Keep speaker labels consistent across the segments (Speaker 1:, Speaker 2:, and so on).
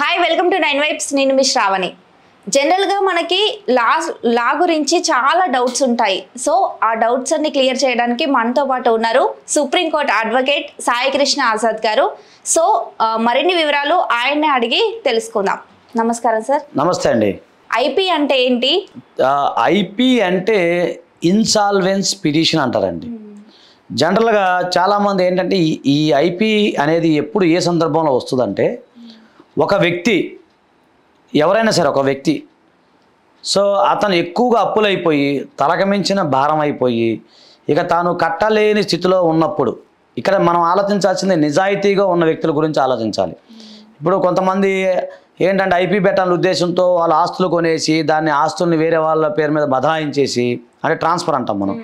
Speaker 1: Hi welcome to 9 vibes నేను మీ శ్రావణి. జనరల్గా మనకి లా గురించి చాలా డౌట్స్ ఉంటాయి. సో ఆ డౌట్స్ అన్ని క్లియర్ చేయడానికి మనతో పాటు ఉన్నారు సుప్రీంకోర్టు అడ్వకేట్ సాయి కృష్ణ ఆజాద్ గారు. సో మరిన్ని వివరాలు ఆయన్నే అడిగి తెలుసుకుందాం. నమస్కారం సార్.
Speaker 2: నమస్తే అండి.
Speaker 1: ఐపీ అంటే ఏంటి?
Speaker 2: ఐపీ అంటే ఇన్సాల్వెన్స్ పిటిషన్ అంటారండి. జనరల్గా చాలామంది ఏంటంటే ఈ ఐపీ అనేది ఎప్పుడు ఏ సందర్భంలో వస్తుందంటే, ఒక వ్యక్తి ఎవరైనా సరే ఒక వ్యక్తి సో అతను ఎక్కువగా అప్పులైపోయి తలకమించిన భారం అయిపోయి ఇక తాను కట్టలేని స్థితిలో ఉన్నప్పుడు, ఇక్కడ మనం ఆలోచించాల్సింది నిజాయితీగా ఉన్న వ్యక్తుల గురించి ఆలోచించాలి. ఇప్పుడు కొంతమంది ఏంటంటే ఐపీ పెట్టాలనే ఉద్దేశంతో వాళ్ళ ఆస్తులు కొనేసి దాన్ని ఆస్తుల్ని వేరే వాళ్ళ పేరు మీద బదలాయించేసి, అంటే ట్రాన్స్ఫర్ అంటాం మనం,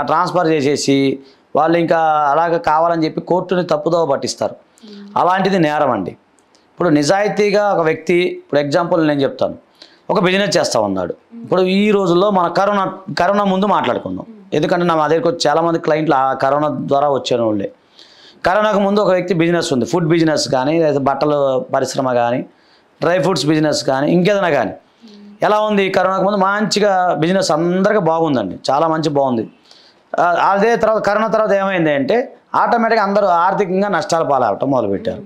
Speaker 2: ట్రాన్స్ఫర్ చేసేసి వాళ్ళు ఇంకా అలాగ కావాలని చెప్పి కోర్టుని తప్పుదోవ పట్టిస్తారు. అలాంటిది నేరం అండి. ఇప్పుడు నిజాయితీగా ఒక వ్యక్తి, ఇప్పుడు ఎగ్జాంపుల్ నేను చెప్తాను, ఒక బిజినెస్ చేస్తూ ఉన్నాడు. ఇప్పుడు ఈ రోజుల్లో మన కరోనా ముందు మాట్లాడుకుందాం. ఎందుకంటే నా దగ్గరికి వచ్చి చాలామంది క్లయింట్లు ఆ కరోనా ద్వారా వచ్చిన వాళ్ళే. కరోనాకు ముందు ఒక వ్యక్తి బిజినెస్ ఉంది, ఫుడ్ బిజినెస్ కానీ, లేదా బట్టల పరిశ్రమ కానీ, డ్రై ఫ్రూట్స్ బిజినెస్ కానీ, ఇంకేదైనా కానీ. ఎలా ఉంది? కరోనాకు ముందు మంచిగా బిజినెస్ అందరికీ బాగుందండి, చాలా మంచి బాగుంది. అదే తర్వాత కరోనా తర్వాత ఏమైంది అంటే ఆటోమేటిక్గా అందరూ ఆర్థికంగా నష్టాలు పాలవటం మొదలుపెట్టారు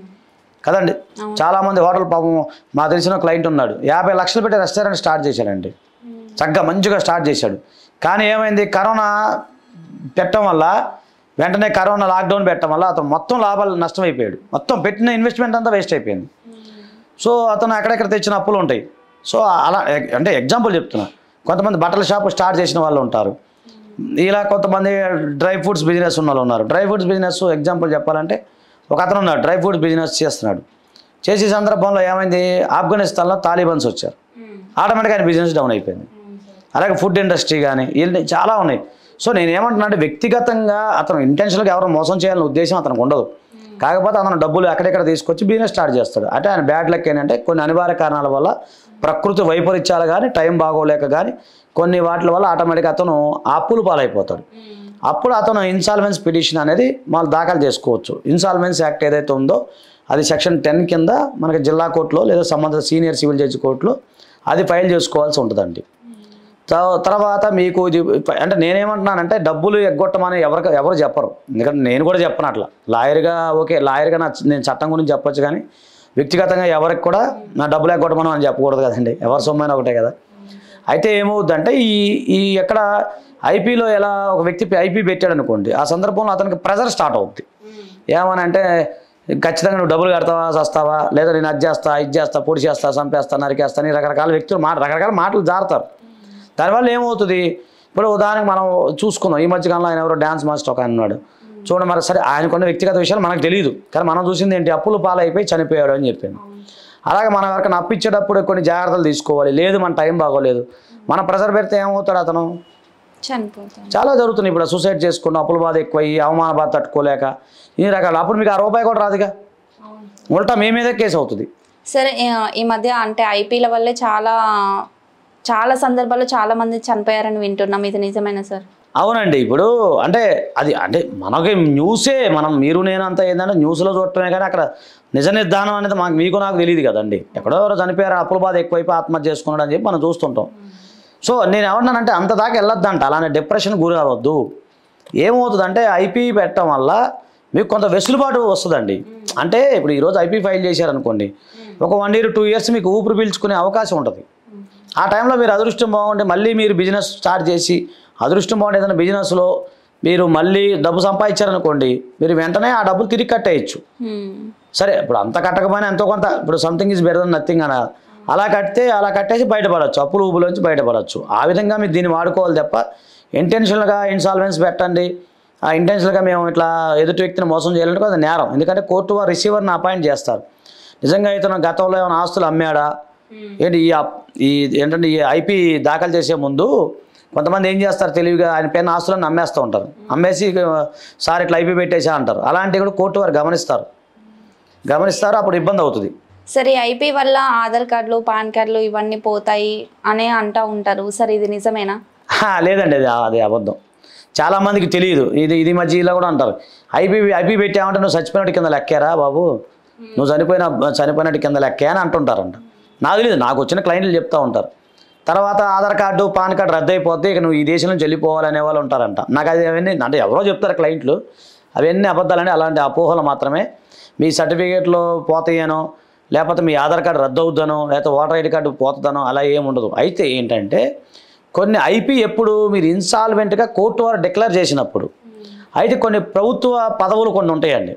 Speaker 2: కదండి. చాలామంది హోటల్, పాపం మా తెలిసిన క్లయింట్ ఉన్నాడు, 50 లక్షలు పెట్టి రెస్టారెంట్ స్టార్ట్ చేశాడండి. చక్కగా మంచిగా స్టార్ట్ చేశాడు. కానీ ఏమైంది, కరోనా పెట్టడం వల్ల, వెంటనే కరోనా లాక్డౌన్ పెట్టడం వల్ల అతను మొత్తం లాభాలు నష్టమైపోయాడు. మొత్తం పెట్టిన ఇన్వెస్ట్మెంట్ అంతా వేస్ట్ అయిపోయింది. సో అతను ఎక్కడెక్కడ తెచ్చిన అప్పులు ఉంటాయి. సో అలా అంటే ఎగ్జాంపుల్ చెప్తున్నా. కొంతమంది బట్టల షాపు స్టార్ట్ చేసిన వాళ్ళు ఉంటారు, ఇలా కొంతమంది డ్రై ఫ్రూట్స్ బిజినెస్ ఉన్న వాళ్ళు ఉన్నారు. డ్రై ఫ్రూట్స్ బిజినెస్ ఎగ్జాంపుల్ చెప్పాలంటే, ఒక అతను ఉన్నాడు డ్రై ఫ్రూట్స్ బిజినెస్ చేస్తున్నాడు. చేసే సందర్భంలో ఏమైంది, ఆఫ్ఘనిస్తాన్లో తాలిబాన్స్ వచ్చారు, ఆటోమేటిక్గా ఆయన బిజినెస్ డౌన్ అయిపోయింది. అలాగే ఫుడ్ ఇండస్ట్రీ కానీ ఇవన్నీ చాలా ఉన్నాయి. సో నేను ఏమంటున్నా అంటే, వ్యక్తిగతంగా అతను ఇంటెన్షన్గా ఎవరు మోసం చేయాలనే ఉద్దేశం అతనికి ఉండదు. కాకపోతే అతను డబ్బులు ఎక్కడెక్కడ తీసుకొచ్చి బిజినెస్ స్టార్ట్ చేస్తాడు. అంటే ఆయన బ్యాడ్ లక్ ఏంటంటే, కొన్ని అనివార్య కారణాల వల్ల, ప్రకృతి వైపరీత్యాలు కానీ, టైం బాగోలేక కానీ, కొన్ని వాటి వల్ల ఆటోమేటిక్గా అతను అప్పులు పాలైపోతాడు. అప్పుడు అతను ఇన్సాల్వెన్స్ పిటిషన్ అనేది మనం దాఖలు చేసుకోవచ్చు. ఇన్సాల్వెన్స్ యాక్ట్ ఏదైతే ఉందో అది సెక్షన్ 10 కింద మనకి జిల్లా కోర్టులో లేదా సంబంధిత సీనియర్ సివిల్ జడ్జి కోర్టులో అది ఫైల్ చేసుకోవాల్సి ఉంటుందండి. తర్వాత మీకు ఇది అంటే నేనేమంటున్నానంటే, డబ్బులు ఎగ్గొట్టమని ఎవరు చెప్పరు. ఎందుకంటే నేను కూడా చెప్పను అట్లా. లాయర్గా ఓకే, లాయర్గా నేను చట్టం గురించి చెప్పొచ్చు, కానీ వ్యక్తిగతంగా ఎవరికి కూడా నా డబ్బులు ఎగ్గొట్టమని అని చెప్పకూడదు కదండి. ఎవరి సొమ్మైనా ఒకటే కదా. అయితే ఏమవుద్దంటే, ఈ ఎక్కడ ఐపీలో ఎలా ఒక వ్యక్తి ఐపీ పెట్టాడు అనుకోండి, ఆ సందర్భంలో అతనికి ప్రెజర్ స్టార్ట్ అవుద్ది. ఏమని అంటే, ఖచ్చితంగా నువ్వు డబ్బులు కడతావా, చస్తావా, లేదా నేను అది చేస్తా, ఇది చేస్తా, పొడి చేస్తా, చంపేస్తా, నరికేస్తా అని రకరకాల వ్యక్తులు రకరకాల మాటలు జారుతారు. దానివల్ల ఏమవుతుంది, ఇప్పుడు ఉదాహరణకు మనం చూసుకుందాం, ఈ మధ్యకాలంలో ఆయన ఎవరో డ్యాన్స్ మాస్టర్ ఒక ఆయన ఉన్నాడు చూడండి. మరి సరే, ఆయనకున్న వ్యక్తిగత విషయాలు మనకు తెలియదు, కానీ మనం చూసింది ఏంటి, అప్పులు పాలైపోయి చనిపోయాడు అని చెప్పాను. అలాగే మనం ఎవరికైనా అప్పిచ్చేటప్పుడు కొన్ని జాగ్రత్తలు తీసుకోవాలి. లేదు మన టైం బాగోలేదు, మన ప్రెషర్ పెడితే ఏమవుతాడు, అతను
Speaker 1: చనిపోతాడు.
Speaker 2: చాలా జరుగుతుంది. ఇప్పుడు సూసైడ్ చేసుకున్న, అప్పుల బాధ ఎక్కువయ్యి, అవమాన బాధ తట్టుకోలేక ఇన్ని రకాలు. అప్పుడు మీకు ఆ రూపాయి కూడా రాదుగా, ఉల్టా మీ మీదే కేసు అవుతుంది.
Speaker 1: సరే, ఈ మధ్య అంటే ఐపీల వల్లే చాలా సందర్భాల్లో చాలా మంది చనిపోయారని వింటున్నాం, ఇది నిజమేనా సార్?
Speaker 2: అవునండి. ఇప్పుడు అంటే అది అంటే మనకి న్యూసే, మీరు నేను అంతా ఏంటంటే న్యూస్లో చూడటమే, కానీ అక్కడ నిజ నిర్ధానం అనేది మీకు నాకు తెలియదు కదండి. ఎక్కడో ఎవరో చనిపోయారు, అప్పుల బాధ ఎక్కువైపోయి ఆత్మహత్య చేసుకున్నాడు అని చెప్పి మనం చూస్తుంటాం. సో నేను ఏమన్నానంటే, అంత దాకా వెళ్ళొద్దంట, అలానే డిప్రెషన్ గురి అవ్వద్దు. ఏమవుతుందంటే, ఐపీ పెట్టడం వల్ల మీకు కొంత వెసులుబాటు వస్తుందండి. అంటే ఇప్పుడు ఈరోజు ఐపీ ఫైల్ చేశారనుకోండి, ఒక 1 year 2 years మీకు ఊపిరి పీల్చుకునే అవకాశం ఉంటుంది. ఆ టైంలో మీరు అదృష్టం బాగుంటే మళ్ళీ మీరు బిజినెస్ స్టార్ట్ చేసి, అదృష్టం బాగుంటే ఏదైనా బిజినెస్లో మీరు మళ్ళీ డబ్బు సంపాదించారనుకోండి, మీరు వెంటనే ఆ డబ్బులు తిరిగి కట్టేయచ్చు. సరే, ఇప్పుడు అంత కట్టకపోయినా ఎంతో కొంత, ఇప్పుడు something is better than nothing అని అలా కట్టేసి బయటపడవచ్చు, అప్పులు ఊబులోంచి బయటపడవచ్చు. ఆ విధంగా మీరు దీన్ని వాడుకోవాలి తప్ప ఇంటెన్షనల్గా ఇన్సాల్వెన్స్ పెట్టండి, ఆ ఇంటెన్షనల్గా మేము ఇట్లా ఎదుటి వ్యక్తిని మోసం చేయాలంటే అది నేరం. ఎందుకంటే కోర్టు వారు రిసీవర్ని అపాయింట్ చేస్తారు. నిజంగా అయితే గతంలో ఏమైనా ఆస్తులు అమ్మాడా ఏంటి, ఏంటంటే ఈ ఐపీ దాఖలు చేసే ముందు కొంతమంది ఏం చేస్తారు, తెలివిగా ఆయన పైన ఆస్తులను అమ్మేస్తూ ఉంటారు. అమ్మేసి సార్ ఇట్లా ఐపీ పెట్టేసా అంటారు. అలాంటివి కూడా కోర్టు వారు గమనిస్తారు, అప్పుడు ఇబ్బంది అవుతుంది.
Speaker 1: సరే, ఐపీ వల్ల ఆధార్ కార్డులు, పాన్ కార్డులు ఇవన్నీ పోతాయి అని అంటూ ఉంటారు. సరే, ఇది నిజమేనా?
Speaker 2: లేదండి, అది అబద్ధం. చాలామందికి తెలియదు. ఇది మధ్యలో కూడా అంటారు, ఐపీ పెట్టామంటే నువ్వు చచ్చిపోయినట్టు కింద లెక్కారా బాబు, నువ్వు చనిపోయినట్టు కింద లెక్కే అని అంటుంటారంట. నాకు తెలియదు, నాకు వచ్చిన క్లయింట్లు చెప్తూ ఉంటారు. తర్వాత ఆధార్ కార్డు పాన్ కార్డు రద్దు అయిపోతే ఇక నువ్వు ఈ దేశం నుంచి వెళ్ళిపోవాలనే వాళ్ళు ఉంటారంట. నాకు అది అవన్నీ అంటే ఎవరో చెప్తారు క్లయింట్లు, అవన్నీ అబద్ధాలని, అలాంటి అపోహలు మాత్రమే. మీ సర్టిఫికేట్లో పోతాయనో, లేకపోతే మీ ఆధార్ కార్డు రద్దు అవుద్దనో, లేకపోతే ఓటర్ ఐడి కార్డు పోతుందనో అలా ఏముండదు. అయితే ఏంటంటే కొన్ని ఐపీ ఎప్పుడు మీరు ఇన్సాల్వెంట్గా కోర్టు వారు డిక్లేర్ చేసినప్పుడు, అయితే కొన్ని ప్రభుత్వ పదవులు కొన్ని ఉంటాయండి,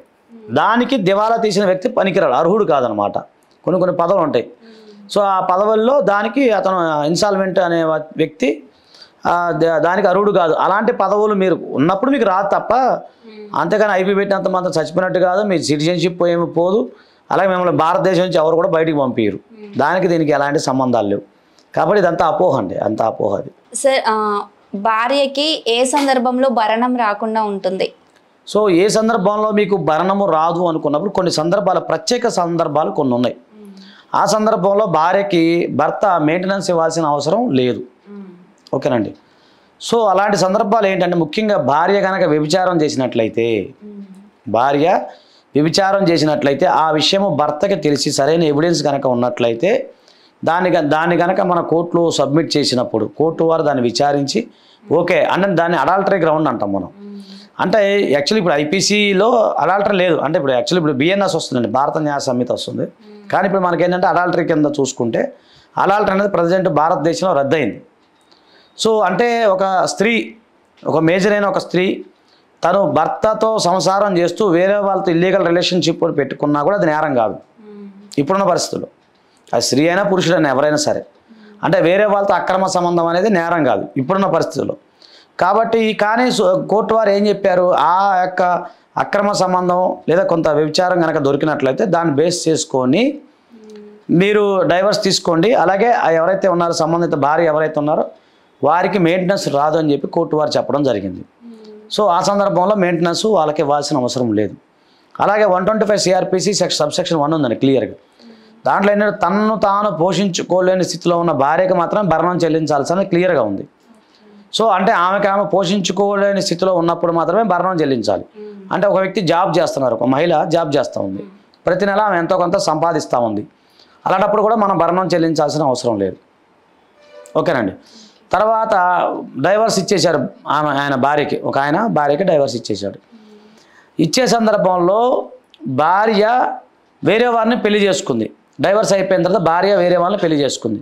Speaker 2: దానికి దివాలా తీసిన వ్యక్తి పనికిరాడు, అర్హుడు కాదనమాట. కొన్ని పదవులు ఉంటాయి. సో ఆ పదవుల్లో దానికి అతను ఇన్సాల్వెంట్ అనే వ్యక్తి దానికి అర్హుడు కాదు. అలాంటి పదవులు మీరు ఉన్నప్పుడు మీకు రాదు తప్ప, అంతేగాని ఐపీ పెట్టినంత మాత్రం చచ్చిపోయినట్టు కాదు, మీ సిటిజన్షిప్ ఏమి పోదు. అలాగే మిమ్మల్ని భారతదేశం నుంచి ఎవరు కూడా బయటికి పంపించరు. దానికి దీనికి ఎలాంటి సంబంధాలు లేవు. కాబట్టి ఇదంతా అపోహ అండి, అంత అపోహ అది.
Speaker 1: సార్, భార్యకి ఏ సందర్భంలో భరణం రాకుండా ఉంటుంది?
Speaker 2: సో ఏ సందర్భంలో మీకు భరణము రాదు అనుకున్నప్పుడు కొన్ని సందర్భాలు, ప్రత్యేక సందర్భాలు కొన్ని ఉన్నాయి. ఆ సందర్భంలో భార్యకి భర్త మెయింటెనెన్స్ ఇవ్వాల్సిన అవసరం లేదు. ఓకేనండి. సో అలాంటి సందర్భాలు ఏంటంటే ముఖ్యంగా భార్య కనుక వ్యభిచారం చేసినట్లయితే ఆ విషయము భర్తకి తెలిసి సరైన ఎవిడెన్స్ కనుక ఉన్నట్లయితే దాన్ని కనుక మన కోర్టులో సబ్మిట్ చేసినప్పుడు కోర్టు వారు దాన్ని విచారించి ఓకే అంటే దాన్ని అడాల్టరీ గ్రౌండ్ అంటాం మనం. అంటే యాక్చువల్లీ ఇప్పుడు ఐపీసీలో అడాల్టరీ లేదు, అంటే ఇప్పుడు బిఎన్ఎస్ వస్తుందండి, భారత న్యాయ సంహిత వస్తుంది. కానీ ఇప్పుడు మనకేంటంటే అడాల్టరీ కింద చూసుకుంటే అడాల్టరీ అనేది ప్రజెంట్ భారతదేశంలో రద్దయింది. సో అంటే ఒక మేజర్ అయిన ఒక స్త్రీ తను భర్తతో సంసారం చేస్తూ వేరే వాళ్ళతో ఇల్లీగల్ రిలేషన్షిప్ పెట్టుకున్నా కూడా అది నేరం కాదు ఇప్పుడున్న పరిస్థితుల్లో. అది స్త్రీ అయినా పురుషుడైనా ఎవరైనా సరే, అంటే వేరే వాళ్ళతో అక్రమ సంబంధం అనేది నేరం కాదు ఇప్పుడున్న పరిస్థితుల్లో. కాబట్టి కానీ కోర్టు వారు ఏం చెప్పారు, ఆ యొక్క అక్రమ సంబంధం లేదా కొంత వ్యభిచారం కనుక దొరికినట్లయితే దాన్ని బేస్ చేసుకొని మీరు డైవర్స్ తీసుకోండి. అలాగే ఎవరైతే ఉన్నారో సంబంధిత భార్య ఎవరైతే ఉన్నారో వారికి మెయింటెనెన్స్ రాదు అని చెప్పి కోర్టు వారు చెప్పడం జరిగింది. సో ఆ సందర్భంలో మెయింటెనెన్స్ వాళ్ళకి ఇవ్వాల్సిన అవసరం లేదు. అలాగే 125 సిఆర్పిసి సబ్సెక్షన్ 1 ఉందండి క్లియర్గా. దాంట్లో ఏంటంటే తనను తాను పోషించుకోలేని స్థితిలో ఉన్న భార్యకి మాత్రం భరణం చెల్లించాల్సిన క్లియర్గా ఉంది. సో అంటే ఆమె పోషించుకోలేని స్థితిలో ఉన్నప్పుడు మాత్రమే భరణం చెల్లించాలి. అంటే ఒక వ్యక్తి జాబ్ చేస్తున్నారు, ఒక మహిళ జాబ్ చేస్తూ ఉంది, ప్రతి నెల ఆమె ఎంతో కొంత సంపాదిస్తూ ఉంది, అలాంటప్పుడు కూడా మనం భరణం చెల్లించాల్సిన అవసరం లేదు. ఓకేనండి. తర్వాత డైవర్స్ ఇచ్చేశారు ఆయన భార్యకి డైవర్స్ ఇచ్చేశాడు. ఇచ్చే సందర్భంలో భార్య వేరే వారిని పెళ్లి చేసుకుంది, డైవర్స్ అయిపోయిన తర్వాత భార్య వేరే వాళ్ళని పెళ్లి చేసుకుంది.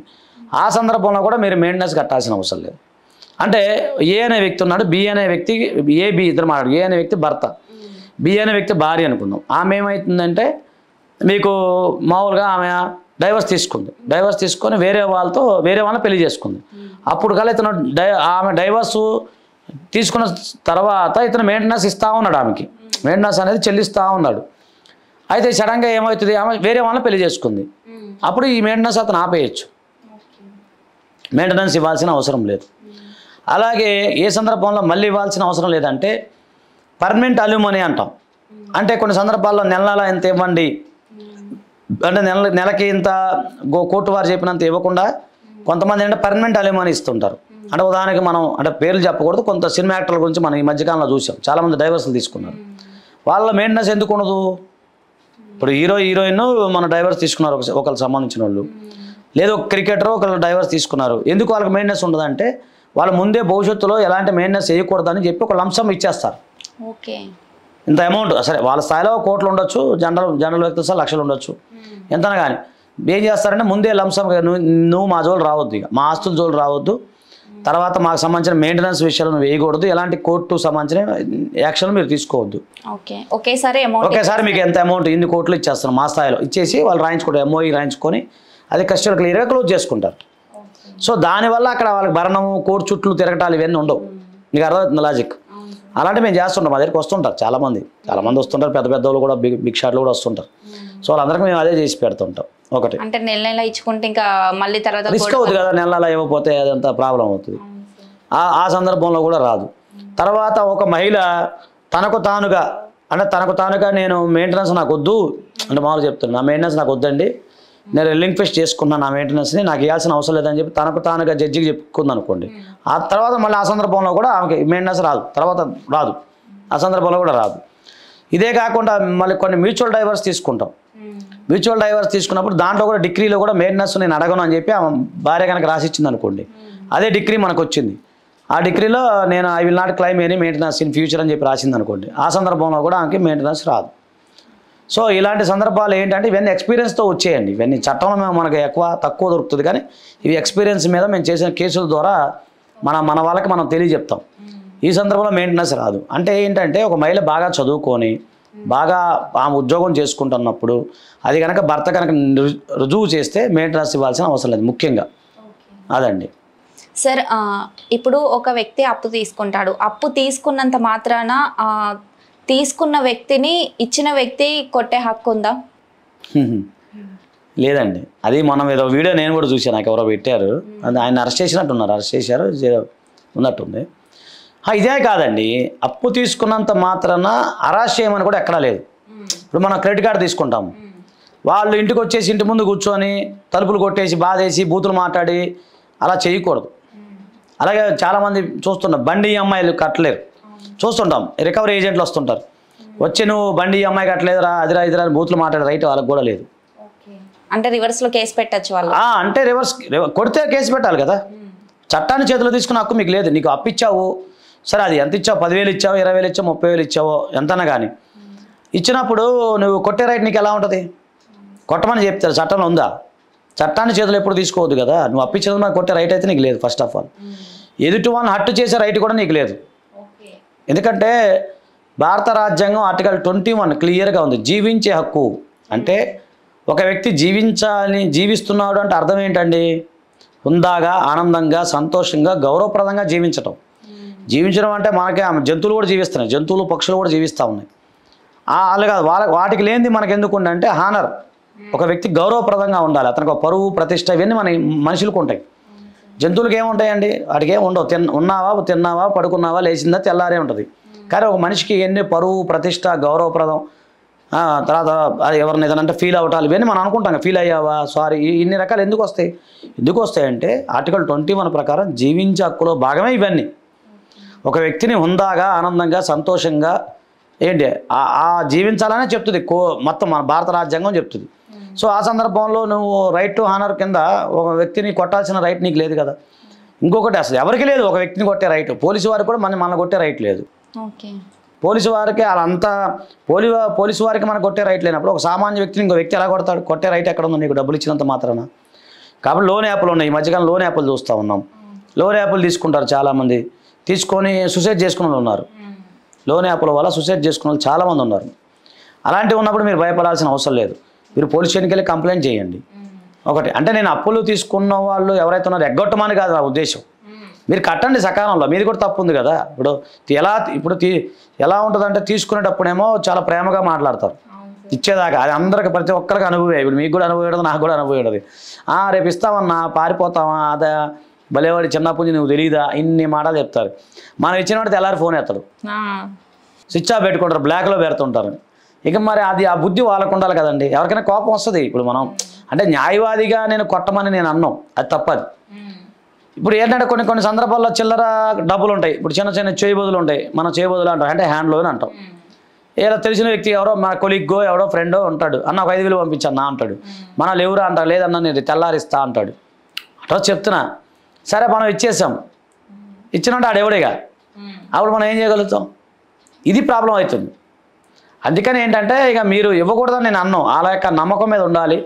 Speaker 2: ఆ సందర్భంలో కూడా మీరు మెయింటెనెన్స్ కట్టాల్సిన అవసరం లేదు. అంటే ఏ అనే వ్యక్తి ఉన్నాడు, బి అనే వ్యక్తి, బి ఇద్దరు మాట్లాడు, ఏ అనే వ్యక్తి భర్త, బి అనే వ్యక్తి భార్య అనుకుందాం. ఆమె ఏమవుతుందంటే మీకు మామూలుగా ఆమె డైవర్స్ తీసుకొని వేరే వాళ్ళని పెళ్లి చేసుకుంది. అప్పుడు కల్లా ఇతను ఆమె డైవర్స్ తీసుకున్న తర్వాత ఇతను మెయింటెనెన్స్ ఇస్తూ ఉన్నాడు, ఆమెకి మెయింటెనెన్స్ అనేది చెల్లిస్తూ ఉన్నాడు. అయితే సడన్గా ఏమవుతుంది, ఆమె వేరే వాళ్ళని పెళ్లి చేసుకుంది, అప్పుడు ఈ మెయింటెనెన్స్ అతను ఆపేయచ్చు, మెయింటెనెన్స్ ఇవ్వాల్సిన అవసరం లేదు. అలాగే ఏ సందర్భంలో మళ్ళీ ఇవ్వాల్సిన అవసరం లేదంటే పర్మనెంట్ అల్యూమనీ అంటాం. అంటే కొన్ని సందర్భాల్లో నెల ఎంత ఇవ్వండి అంటే నెలకి ఇంత కోర్టు వారు చెప్పినంత ఇవ్వకుండా కొంతమంది అంటే పర్మనెంట్ అల్యూమనీ ఇస్తుంటారు. అంటే ఉదాహరణకి మనం అంటే పేర్లు చెప్పకూడదు, కొంత సినిమా యాక్టర్ల గురించి మనం ఈ మధ్యకాలంలో చూసాం, చాలామంది డైవర్స్లు తీసుకున్నారు. వాళ్ళ మెయింటెనెన్స్ ఎందుకు ఉండదు? ఇప్పుడు హీరోయిన్ మన డైవర్స్ తీసుకున్నారు ఒకరికి సంబంధించిన వాళ్ళు, లేదు ఒక క్రికెటర్ ఒకరు డైవర్స్ తీసుకున్నారు. ఎందుకు వాళ్ళకి మెయింటెనెన్స్ ఉండదంటే వాళ్ళ ముందే భవిష్యత్తులో ఎలాంటి మెయింటెనెన్స్ వేయకూడదని చెప్పి ఒక లంసం ఇచ్చేస్తారు.
Speaker 1: ఓకే,
Speaker 2: ఇంత అమౌంట్ సరే వాళ్ళ స్థాయిలో కోట్లు ఉండొచ్చు, జనరల్ వ్యక్తులు లక్షలు ఉండొచ్చు, ఎంతనా కానీ ఏం చేస్తారంటే ముందే లంసం, నువ్వు మా జోలు రావద్దు, ఇక మా ఆస్తుల జోలు రావద్దు, తర్వాత మాకు సంబంధించిన మెయింటెనెన్స్ విషయాలు నువ్వు వేయకూడదు, ఎలాంటి కోర్టు సంబంధించిన యాక్షన్ మీరు తీసుకోవద్దు. ఒకేసారి మీకు ఎంత అమౌంట్ ఇన్ని కోట్లు ఇచ్చేస్తాను మా స్థాయిలో ఇచ్చేసి వాళ్ళు రాయించుకుంటారు, ఎంఓఈ రాయించుకొని అది కస్టడీ క్లియర్గా క్లోజ్ చేసుకుంటారు. సో దానివల్ల అక్కడ వాళ్ళకి భరణము కోర్టు చుట్టూ తిరగటాలు ఇవన్నీ ఉండవు. మీకు అర్థమవుతుంది లాజిక్? అలాంటి మేము చేస్తుంటాం, మా దగ్గరికి వస్తుంటారు చాలామంది వస్తుంటారు, పెద్ద వాళ్ళు కూడా బిగ్ షాట్లు కూడా వస్తుంటారు. సో వాళ్ళందరికీ మేము అదే చేసి పెడుతుంటాం. ఒకటి
Speaker 1: అంటే నెల ఇచ్చుకుంటే ఇంకా మళ్ళీ తర్వాత
Speaker 2: రిస్క్ అవుతుంది కదా, నెల ఇవ్వకపోతే అదంతా ప్రాబ్లం అవుతుంది. ఆ సందర్భంలో కూడా రాదు. తర్వాత ఒక మహిళ తనకు తానుగా నేను మెయింటెనెన్స్ నాకు వద్దు అంటే మామూలు చెప్తున్నాను, నా మెయింటెనెన్స్ నాకు వద్దండి, నేను రిలింక్విష్ చేసుకున్నాను నా మెయింటెనెన్స్ని, నాకు ఇవ్వాల్సిన అవసరం లేదని చెప్పి తనకు తానుగా జడ్జికి చెప్పుకుంది అనుకోండి. ఆ తర్వాత మళ్ళీ ఆ సందర్భంలో కూడా ఆమెకి మెయింటెనెన్స్ రాదు, ఆ సందర్భంలో కూడా రాదు. ఇదే కాకుండా మళ్ళీ కొన్ని మ్యూచువల్ డైవర్స్ తీసుకుంటాం. మ్యూచువల్ డైవర్స్ తీసుకున్నప్పుడు దాంట్లో కూడా డిగ్రీలో కూడా మెయింటెనెన్స్ నేను అడగను అని చెప్పి ఆమె భార్య కనుక రాసిచ్చింది అనుకోండి, అదే డిగ్రీ మనకు వచ్చింది. ఆ డిగ్రీలో నేను I will not claim any maintenance in future అని చెప్పి రాసింది అనుకోండి, ఆ సందర్భంలో కూడా ఆమెకి మెయింటెనెన్స్ రాదు. సో ఇలాంటి సందర్భాలు ఏంటంటే ఇవన్నీ ఎక్స్పీరియన్స్తో వచ్చేయండి. ఇవన్నీ చట్టంలో మనకు తక్కువ దొరుకుతుంది, కానీ ఇవి ఎక్స్పీరియన్స్ మీద మేము చేసిన కేసుల ద్వారా మన వాళ్ళకి మనం తెలియజెప్తాం. ఈ సందర్భంలో మెయింటెనెన్స్ రాదు. అంటే ఏంటంటే ఒక మహిళ బాగా చదువుకొని బాగా ఆమె ఉద్యోగం చేసుకుంటున్నప్పుడు అది కనుక భర్త కనుక రుజువు చేస్తే మెయింటెనెన్స్ ఇవ్వాల్సిన అవసరం లేదు ముఖ్యంగా. అదండి
Speaker 1: సార్. ఇప్పుడు ఒక వ్యక్తి అప్పు తీసుకుంటాడు, అప్పు తీసుకున్నంత మాత్రాన తీసుకున్న వ్యక్తిని ఇచ్చిన వ్యక్తి కొట్టే హక్కు ఉందా?
Speaker 2: లేదండి. అది మనం ఏదో వీడియో నేను కూడా చూసాను, నాకు ఎవరో పెట్టారు, అది ఆయన అరెస్ట్ చేసినట్టున్నారు, అరెస్ట్ చేశారు ఉన్నట్టుంది. ఇదే కాదండి, అప్పు తీసుకున్నంత మాత్రాన అరెస్ట్ చేయమని కూడా ఎక్కడా లేదు. ఇప్పుడు మనం క్రెడిట్ కార్డు తీసుకుంటాము, వాళ్ళు ఇంటికి వచ్చేసి ఇంటి ముందు కూర్చొని తలుపులు కొట్టేసి బాధేసి బూతులు మాట్లాడి అలా చేయకూడదు. అలాగే చాలామంది చూస్తున్నాం బండి అమ్మాయిలు కట్టలేరు, చూస్తుంటాం రికవరీ ఏజెంట్లు వస్తుంటారు, వచ్చి నువ్వు బండి అమ్మాయి కట్టలేదురా అదిరా ఇదిరా బూతులు మాట్లాడే రైట్ వాళ్ళకి కూడా లేదు.
Speaker 1: అంటే రివర్స్లో కేసు పెట్టచ్చు వాళ్ళు.
Speaker 2: అంటే రివర్స్ కొడితే కేసు పెట్టాలి కదా. చట్టాన్ని చేతిలో తీసుకున్న హక్కు మీకు లేదు. నీకు అప్పు ఇచ్చావు, సరే అది ఎంత ఇచ్చావు, 10,000 ఇచ్చావు, 20,000 ఇచ్చావు, 30,000 ఇచ్చావో ఎంతన్నా కానీ ఇచ్చినప్పుడు నువ్వు కొట్టే రైట్ నీకు ఎలా ఉంటుంది? కొట్టమని చెప్తారు, చట్టంలో ఉందా? చట్టాన్ని చేతులు ఎప్పుడు తీసుకోవద్దు కదా. నువ్వు అప్పించినది నాకు కొట్టే రైట్ అయితే నీకు లేదు. ఫస్ట్ ఆఫ్ ఆల్ ఎదుటి వాళ్ళని హట్టు చేసే రైట్ కూడా నీకు లేదు. ఎందుకంటే భారత రాజ్యాంగం ఆర్టికల్ 21 క్లియర్గా ఉంది, జీవించే హక్కు. అంటే ఒక వ్యక్తి జీవిస్తున్నాడు అంటే అర్థం ఏంటండి? హుందాగా, ఆనందంగా, సంతోషంగా, గౌరవప్రదంగా జీవించటం. జీవించడం అంటే మనకే జంతువులు కూడా జీవిస్తున్నాయి, జంతువులు పక్షులు కూడా జీవిస్తూ ఉన్నాయి. అలాగే వాటికి లేనిది మనకు ఎందుకుండే అంటే హానర్. ఒక వ్యక్తి గౌరవప్రదంగా ఉండాలి, అతనికి ఒక పరువు ప్రతిష్ట ఇవన్నీ మన మనుషులకు ఉంటాయి. జంతువులకి ఏముంటాయండి? వాటికి ఏమి ఉండవు. ఉన్నావా, తిన్నావా, పడుకున్నావా, లేచిందా, తెల్లారే ఉంటుంది. కానీ ఒక మనిషికి ఎన్ని పరువు ప్రతిష్ట గౌరవప్రదం, తర్వాత ఎవరిని ఏదైనా ఫీల్ అవటాలు ఇవన్నీ మనం అనుకుంటాం. ఫీల్ అయ్యావా, సారీ, ఇన్ని రకాలు ఎందుకు వస్తాయి? ఎందుకు వస్తాయంటే ఆర్టికల్ 21 ప్రకారం జీవించే హక్కులో భాగమే ఇవన్నీ. ఒక వ్యక్తిని హుందాగా, ఆనందంగా, సంతోషంగా ఏంటి జీవించాలనే చెప్తుంది మొత్తం మన భారత రాజ్యాంగం చెప్తుంది. సో ఆ సందర్భంలో నువ్వు రైట్ టు హానర్ కింద ఒక వ్యక్తిని కొట్టాల్సిన రైట్ నీకు లేదు కదా. ఇంకొకటి అసలు ఎవరికి లేదు ఒక వ్యక్తిని కొట్టే రైట్. పోలీసు వారికి కూడా మన కొట్టే రైట్ లేదు. పోలీసు వారికి అదంతా పోలీసు వారికి మనకు కొట్టే రైట్ లేనప్పుడు ఒక సామాన్య వ్యక్తిని ఇంకో వ్యక్తి ఎలా కొడతాడు? కొట్టే రైట్ ఎక్కడ ఉంది? నీకు డబ్బులు ఇచ్చినంత మాత్రాన. కాబట్టి లోన్ యాప్లు ఉన్నాయి, ఈ మధ్యకాలం లోన్ యాప్లు చూస్తూ ఉన్నాం. లోన్ యాప్లు తీసుకుంటారు చాలామంది, తీసుకొని సూసైడ్ చేసుకున్న వాళ్ళు ఉన్నారు. లోన్ యాప్ల వల్ల సూసైడ్ చేసుకున్న వాళ్ళు చాలామంది ఉన్నారు. అలాంటివి ఉన్నప్పుడు మీరు భయపడాల్సిన అవసరం లేదు. మీరు పోలీస్ స్టేషన్కి వెళ్ళి కంప్లైంట్ చేయండి. ఒకటి అంటే నేను అప్పులు తీసుకున్న వాళ్ళు ఎవరైతే ఉన్నారో ఎగ్గొట్టమని కాదు నా ఉద్దేశం. మీరు కట్టండి సకాలంలో, మీది కూడా తప్పు ఉంది కదా. ఇప్పుడు ఎలా ఉంటుందంటే తీసుకునేటప్పుడేమో చాలా ప్రేమగా మాట్లాడతారు ఇచ్చేదాకా. అది అందరికి ప్రతి ఒక్కరికి అనుభవే. ఇప్పుడు మీకు కూడా అనుభవం, నాకు కూడా అనుభవం. రేపు ఇస్తామన్నా, పారిపోతామా, అదే భలేవాడి చిన్నప్పుడు నువ్వు తెలియదా, ఇన్ని మాటలు చెప్తారు. మనం ఇచ్చిన వాడితే తెల్లారి ఫోన్ ఎత్తాడు, స్విచ్ ఆఫ్ పెట్టుకుంటారు, బ్లాక్లో పెడుతుంటారు. ఇక మరి అది ఆ బుద్ధి వాళ్ళకు ఉండాలి కదండి. ఎవరికైనా కోపం వస్తుంది. ఇప్పుడు మనం అంటే న్యాయవాదిగా నేను కొట్టమని నేను అన్నాం, అది తప్పది. ఇప్పుడు ఏంటంటే కొన్ని సందర్భాల్లో చిల్లర డబ్బులు ఉంటాయి. ఇప్పుడు చిన్న చేయబదులు ఉంటాయి, మనం చేయబదులు అంటాం, అంటే హ్యాండ్ లోన్ అంటాం. ఏదో తెలిసిన వ్యక్తి ఎవరో మన కొలిగ్గో ఎవడో ఫ్రెండో ఉంటాడు, అన్న ఒక 5,000 పంపించన్నా అంటాడు. మన లేవురా అంటారు, లేదన్నా నేను తెల్లారిస్తా అంటాడు. అట్లా చెప్తున్నా, సరే మనం ఇచ్చేసాం, ఇచ్చినట్టు ఆడెవడేగా, అప్పుడు మనం ఏం చేయగలుగుతాం? ఇది ప్రాబ్లం అవుతుంది. అందుకని ఏంటంటే ఇక మీరు ఇవ్వకూడదని నేను అన్నాం. వాళ్ళ యొక్క నమ్మకం మీద ఉండాలి.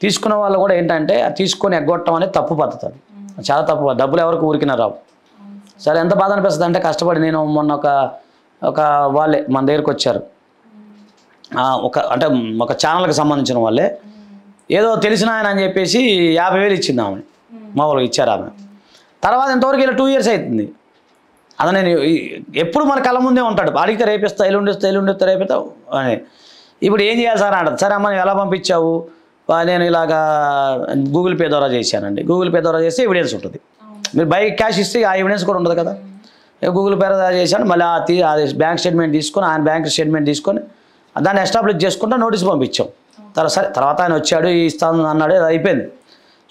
Speaker 2: తీసుకున్న వాళ్ళు కూడా ఏంటంటే తీసుకొని ఎగ్గొట్టడం అనేది తప్పు పద్ధతి, అది చాలా తప్పు. డబ్బులు ఎవరికి ఊరికినా రావు. సరే ఎంత బాధ అనిపిస్తుంది అంటే కష్టపడి నేను మొన్న ఒక వాళ్ళే మన దగ్గరికి వచ్చారు, ఒక ఛానల్కి సంబంధించిన వాళ్ళే, ఏదో తెలిసిన ఆయన అని చెప్పేసి 50,000 ఇచ్చింది ఆమె, మామూలుగా ఇచ్చారు ఆమె. తర్వాత ఇంతవరకు ఇలా 2 years అవుతుంది. అది నేను ఎప్పుడు మన కళ్ళ ముందే ఉంటాడు, అడిగితే రేపిస్తా, ఎల్లుండిస్తా రేపిస్తావు అని. ఇప్పుడు ఏం చేయాలి సార్ అంటారు. సరే అమ్మ నువ్వు ఎలా పంపించావు? నేను ఇలాగా గూగుల్ పే ద్వారా చేశానండి. గూగుల్ పే ద్వారా చేస్తే ఎవిడెన్స్ ఉంటుంది. మీరు బైక్ క్యాష్ ఇస్తే ఆ ఎవిడెన్స్ కూడా ఉండదు కదా. గూగుల్ పే ద్వారా చేశాను, మళ్ళీ అది బ్యాంక్ స్టేట్మెంట్ తీసుకొని, ఆయన బ్యాంక్ స్టేట్మెంట్ తీసుకొని దాన్ని ఎస్టాబ్లిష్ చేసుకుంటే నోటీస్ పంపించాం. సరే తర్వాత ఆయన వచ్చాడు, ఇస్తాను అన్నాడు, అది అయిపోయింది.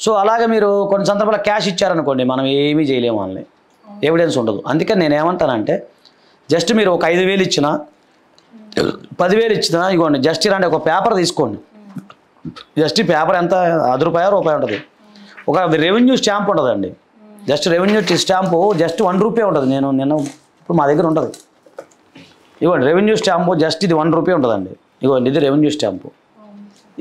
Speaker 2: సో అలాగే మీరు కొన్ని సందర్భాల్లో క్యాష్ ఇచ్చారనుకోండి, మనం ఏమీ చేయలేము, వాళ్ళని ఎవిడెన్స్ ఉండదు. అందుకని నేను ఏమంటానంటే జస్ట్ మీరు ఒక 5,000 ఇచ్చినా 10,000 ఇచ్చినా ఇగోండి, జస్ట్ ఇలాంటి ఒక పేపర్ తీసుకోండి, జస్ట్ ఈ పేపర్ ఎంత ₹10 ఉంటుంది. ఒక రెవెన్యూ స్టాంప్ ఉంటుందండి, జస్ట్ రెవెన్యూ స్టాంపు జస్ట్ ₹1 ఉంటుంది. నేను ఇప్పుడు మా దగ్గర ఉంటుంది, ఇవ్వండి రెవెన్యూ స్టాంపు, జస్ట్ ఇది ₹1 ఉంటుందండి. ఇవ్వండి ఇది రెవెన్యూ స్టాంపు.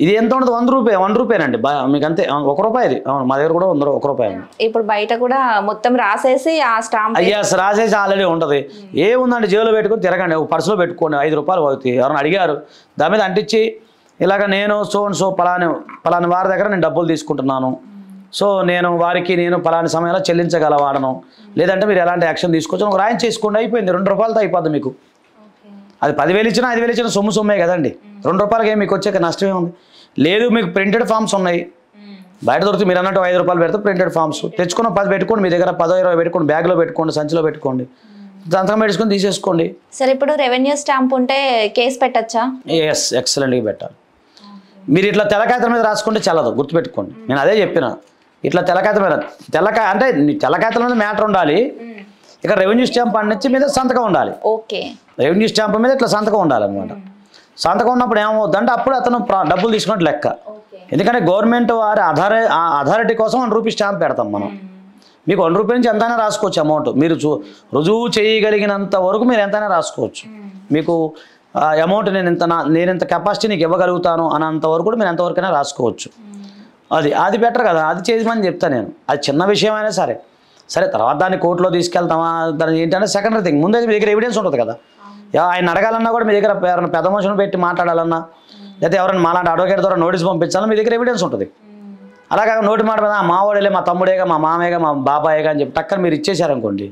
Speaker 2: ఇది ఎంత ఉంటుంది? ₹1 మీకు అంతే, ₹1 ఇది. అవును, మా దగ్గర కూడా ₹1.
Speaker 1: ఇప్పుడు బయట కూడా మొత్తం రాసేసి ఆ స్టాంప్
Speaker 2: రాసేసి ఆల్రెడీ ఉంటుంది. ఏముందండి, జేబులో పెట్టుకొని తిరగండి, ఒక పర్సులో పెట్టుకోండి, ₹5 అవుతాయి. ఎవరైనా అడిగారు దాని మీద అంటించి ఇలాగ నేను సో పలాని వారి దగ్గర నేను డబ్బులు తీసుకుంటున్నాను, సో నేను వారికి పలాని సమయంలో చెల్లించగలవాడను, లేదంటే మీరు ఎలాంటి యాక్షన్ తీసుకోవచ్చు ఒక రాయం చేసుకోండి, అయిపోయింది. ₹2తో అయిపోద్ది మీకు. అది 10,000 ఇచ్చినా 5,000 ఇచ్చినా సొమ్మే కదండి. ₹2 ఏమి మీకు వచ్చాక నష్టమే ఉంది. లేదు మీకు ప్రింటెడ్ ఫామ్స్ ఉన్నాయి బయట దొరికితే, మీరు అన్నట్టు ₹5 పెడితే ప్రింటెడ్ ఫామ్స్ తెచ్చుకున్న 10 పెట్టుకోండి, మీ దగ్గర 10-20 పెట్టుకోండి, బ్యాగ్లో పెట్టుకోండి, సంచిలో పెట్టుకోండి, సంతకం పెట్టుకొని తీసేసుకోండి.
Speaker 1: సరే, ఇప్పుడు రెవెన్యూ స్టాంప్ ఉంటే కేసు పెట్టచ్చా?
Speaker 2: ఎక్సలెంట్గా పెట్టాలి. మీరు ఇట్లా తెల్లకాయతల మీద రాసుకుంటే చల్లదు, గుర్తుపెట్టుకోండి. నేను అదే చెప్పిన, ఇట్లా తెల్లకాయతల మీద అంటే తెల్లకాయతల మీద మ్యాటర్ ఉండాలి, ఇక్కడ రెవెన్యూ స్టాంప్ అన్నించి మీద సంతకం ఉండాలి.
Speaker 1: ఓకే,
Speaker 2: రెవెన్యూ స్టాంప్ మీద ఇట్లా సంతకం ఉండాలన్నమాట. సంతకం ఉన్నప్పుడు ఏమవుతుందంటే అప్పుడు అతను డబ్బులు తీసుకున్నట్టు లెక్క. ఎందుకంటే గవర్నమెంట్ వారి అథారిటీ కోసం ₹1 స్టాంప్ పెడతాం మనం. మీకు ₹1 నుంచి ఎంతైనా రాసుకోవచ్చు అమౌంట్, మీరు రుజువు చేయగలిగినంత వరకు మీరు ఎంతైనా రాసుకోవచ్చు. మీకు అమౌంట్ నేను ఇంత కెపాసిటీ నీకు ఇవ్వగలుగుతాను అన్నంత వరకు కూడా మీరు ఎంతవరకైనా రాసుకోవచ్చు. అది బెటర్ కదా, అది చేయమని చెప్తాను నేను. అది చిన్న విషయం అయినా సరే తర్వాత దాన్ని కోర్టులో తీసుకెళ్తామా, దాన్ని ఏంటంటే సెకండరీ థింగ్. ముందే మీ దగ్గర ఎవిడెన్స్ ఉంటుంది కదా, ఆయన అడగాలన్నా కూడా మీ దగ్గర ఎవరైనా పెద్ద మనుషులను పెట్టి మాట్లాడాలన్నా, లేదా ఎవరైనా మాలాంటి అడ్వకేట్ ద్వారా నోటీస్ పంపించాలన్నా మీ దగ్గర ఎవిడెన్స్ ఉంటుంది. అలాగే నోటి మాట మీద మా వాడేలే, మా తమ్ముడేగా, మా మామయ్యగా, మా బాబాయేగా అని చెప్పి టక్కన మీరు ఇచ్చేసారనుకోండి,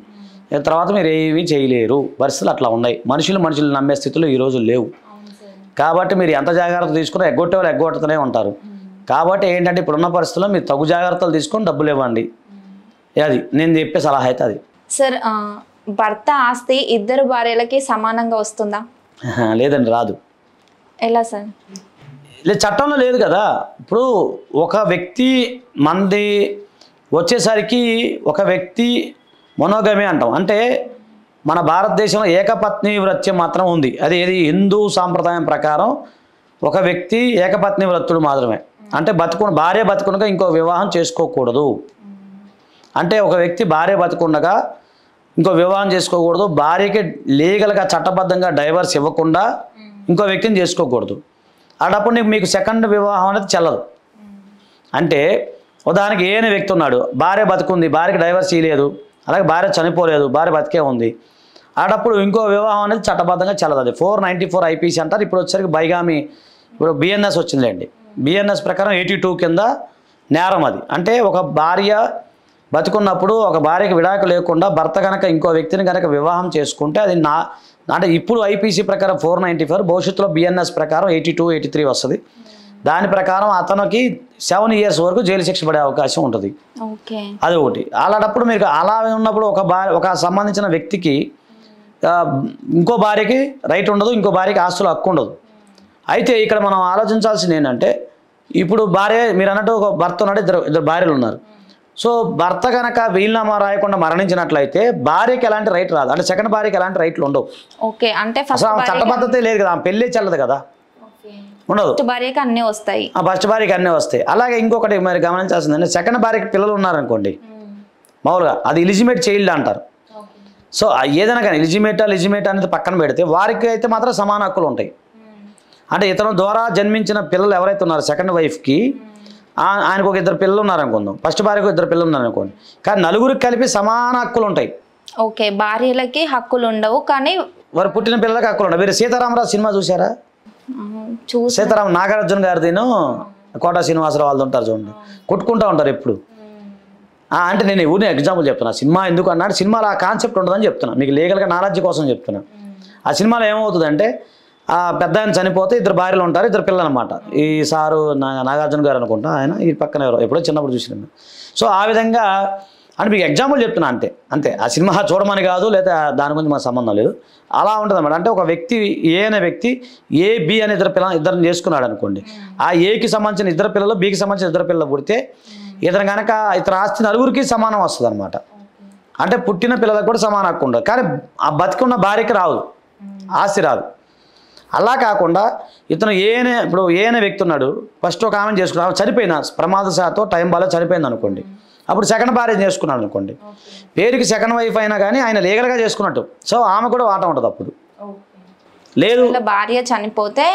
Speaker 2: తర్వాత మీరు ఏమీ చేయలేరు. పరిస్థితులు అట్లా ఉన్నాయి. మనుషులు నమ్మే స్థితిలో ఈరోజు లేవు. కాబట్టి మీరు ఎంత జాగ్రత్త తీసుకున్నా ఎగ్గొట్టే వాళ్ళు ఎగ్గొట్టుతూనే ఉంటారు. కాబట్టి ఏంటంటే ఇప్పుడున్న పరిస్థితుల్లో మీరు తగు జాగ్రత్తలు తీసుకొని డబ్బులు ఇవ్వండి. అది నేను చెప్పే సలహా అయితే అది.
Speaker 1: సార్, భర్త ఆస్తి ఇద్దరు భార్యలకి సమానంగా వస్తుందా?
Speaker 2: లేదండి, రాదు.
Speaker 1: ఎలా సార్?
Speaker 2: లేదు, చట్టంలో లేదు కదా. ఇప్పుడు ఒక వ్యక్తి మంది వచ్చేసరికి ఒక వ్యక్తి మొనోగమి అంటాం. అంటే మన భారతదేశంలో ఏకపత్ని వృత్యం మాత్రం ఉంది. అది ఏది హిందూ సాంప్రదాయం ప్రకారం ఒక వ్యక్తి ఏకపత్ని వృత్తుడు మాత్రమే. అంటే భార్య బతుకుండగా ఇంకో వివాహం చేసుకోకూడదు. అంటే ఒక వ్యక్తి భార్య బతుకుండగా ఇంకో వివాహం చేసుకోకూడదు. భార్యకి లీగల్గా చట్టబద్ధంగా డైవర్స్ ఇవ్వకుండా ఇంకో వ్యక్తిని చేసుకోకూడదు. అటప్పుడు మీకు సెకండ్ వివాహం అనేది చెల్లదు. అంటే ఉదాహరణకి ఏనే వ్యక్తి ఉన్నాడు, భార్య బతుకుంది, భార్యకి డైవర్స్ ఇవ్వలేదు, అలాగే భార్య చనిపోలేదు, భార్య బతికే ఉంది, అటప్పుడు ఇంకో వివాహం అనేది చట్టబద్ధంగా చెల్లదు. అది 494 IPC అంటారు. ఇప్పుడు వచ్చేసరికి బైగామి, ఇప్పుడు BNS వచ్చిందండి. BNS ప్రకారం 82 కింద నేరం అది. అంటే ఒక భార్య బతుకున్నప్పుడు ఒక భార్యకి విడాకు లేకుండా భర్త కనుక ఇంకో వ్యక్తిని కనుక వివాహం చేసుకుంటే అది అంటే ఇప్పుడు IPC ప్రకారం 494, భవిష్యత్తులో BNS ప్రకారం 82, 83 వస్తుంది. దాని ప్రకారం అతనికి 7 years వరకు జైలు శిక్ష పడే అవకాశం ఉంటుంది. అది ఒకటి. అలాంటప్పుడు మీరు అలా ఉన్నప్పుడు ఒక సంబంధించిన వ్యక్తికి ఇంకో భార్యకి రైట్ ఉండదు, ఇంకో భార్యకి ఆస్తులు హక్కు ఉండదు. అయితే ఇక్కడ మనం ఆలోచించాల్సింది ఏంటంటే, ఇప్పుడు భార్య మీరు అన్నట్టు ఒక భర్త ఉన్నాడు, ఇద్దరు భార్యలు ఉన్నారు. సో భర్త కనుక వీలునామా రాయకుండా మరణించినట్లయితే భార్యకి ఎలాంటి రైట్ రాదు. అంటే సెకండ్ భార్యకి ఎలాంటి రైట్లు ఉండవు. అసలు చట్టబద్ధత లేదు కదా, పెళ్ళి చెల్లదు కదా, ఉండదు.
Speaker 1: ఫస్ట్ భార్యకి అన్నీ వస్తాయి.
Speaker 2: ఫస్ట్ భార్యకి అన్నీ వస్తాయి. అలాగే ఇంకొకటి మరి గమనించాల్సిందంటే, సెకండ్ భార్యకి పిల్లలు ఉన్నారనుకోండి, మామూలుగా అది ఎలిజిమేట్ చైల్డ్ అంటారు. సో ఏదైనా కానీ ఎలిజిమేట్ అనేది పక్కన పెడితే వారికి అయితే మాత్రం సమాన హక్కులు ఉంటాయి. అంటే ఇతను ద్వారా జన్మించిన పిల్లలు ఎవరైతే ఉన్నారో సెకండ్ వైఫ్కి, ఆయనకు ఒక 2 పిల్లలు ఉన్నారనుకుందాం, ఫస్ట్ భార్యకు 2 పిల్లలు ఉన్నారనుకోండి, కానీ నలుగురికి కలిపి సమాన హక్కులు ఉంటాయి.
Speaker 1: ఓకే, భార్యలకి హక్కులు ఉండవు, కానీ
Speaker 2: వారు పుట్టిన పిల్లలకి హక్కులు ఉండవు. మీరు సీతారామరాజు సినిమా చూసారా? సీతారామ నాగార్జున గారిదిను కోట శ్రీనివాసరావు వాళ్ళు ఉంటారు చూడండి, కొట్టుకుంటూ ఉంటారు ఎప్పుడు. అంటే నేను ఊరిని ఎగ్జాంపుల్ చెప్తున్నా. సినిమా ఎందుకు అన్నాడు, సినిమాలో ఆ కాన్సెప్ట్ ఉంటుందని చెప్తున్నా, మీకు లీగల్గా నాలెడ్జ్ కోసం చెప్తున్నా. ఆ సినిమాలో ఏమవుతుందంటే, పెద్ద ఆయన చనిపోతే 2 భార్యలు ఉంటారు, 2 పిల్లలు అనమాట. ఈ సారు నాగార్జున గారు అనుకుంటా, ఆయన ఈ పక్కన ఎప్పుడో చిన్నప్పుడు చూసిన. సో ఆ విధంగా అని మీకు ఎగ్జాంపుల్ చెప్తున్నా, అంతే. ఆ సినిమా చూడమని కాదు, లేదా దాని గురించి మాకు సంబంధం లేదు. అలా ఉంటుంది అన్నమాట. అంటే ఒక వ్యక్తి ఏ అనే వ్యక్తి B అనే ఇద్దరిని చేసుకున్నాడు అనుకోండి, ఆ Aకి సంబంధించిన 2 పిల్లలు, Bకి సంబంధించిన 2 పిల్లలు పుడితే ఇతను కనుక ఇతర ఆస్తి నలుగురికి సమానం వస్తుంది అనమాట. అంటే పుట్టిన పిల్లలకు కూడా సమాన హక్కు ఉండదు. కానీ ఆ బతికున్న భార్యకి రాదు, ఆస్తి రాదు. అలా కాకుండా ఇతను ఇప్పుడు ఏనే వ్యక్తి ఉన్నాడు, ఫస్ట్ ఒక ఆమెను చేసుకున్నాడు, చనిపోయిన ప్రమాదశాతం టైం బాగా చనిపోయింది అనుకోండి, అప్పుడు సెకండ్ భార్య చేసుకున్నాడు అనుకోండి, పేరుకి సెకండ్ వైఫ్ అయినా కానీ ఆయన లీగల్గా చేసుకున్నట్టు. సో ఆమె కూడా వాటా ఉంటుంది. అప్పుడు లేదు
Speaker 1: భార్య చనిపోతే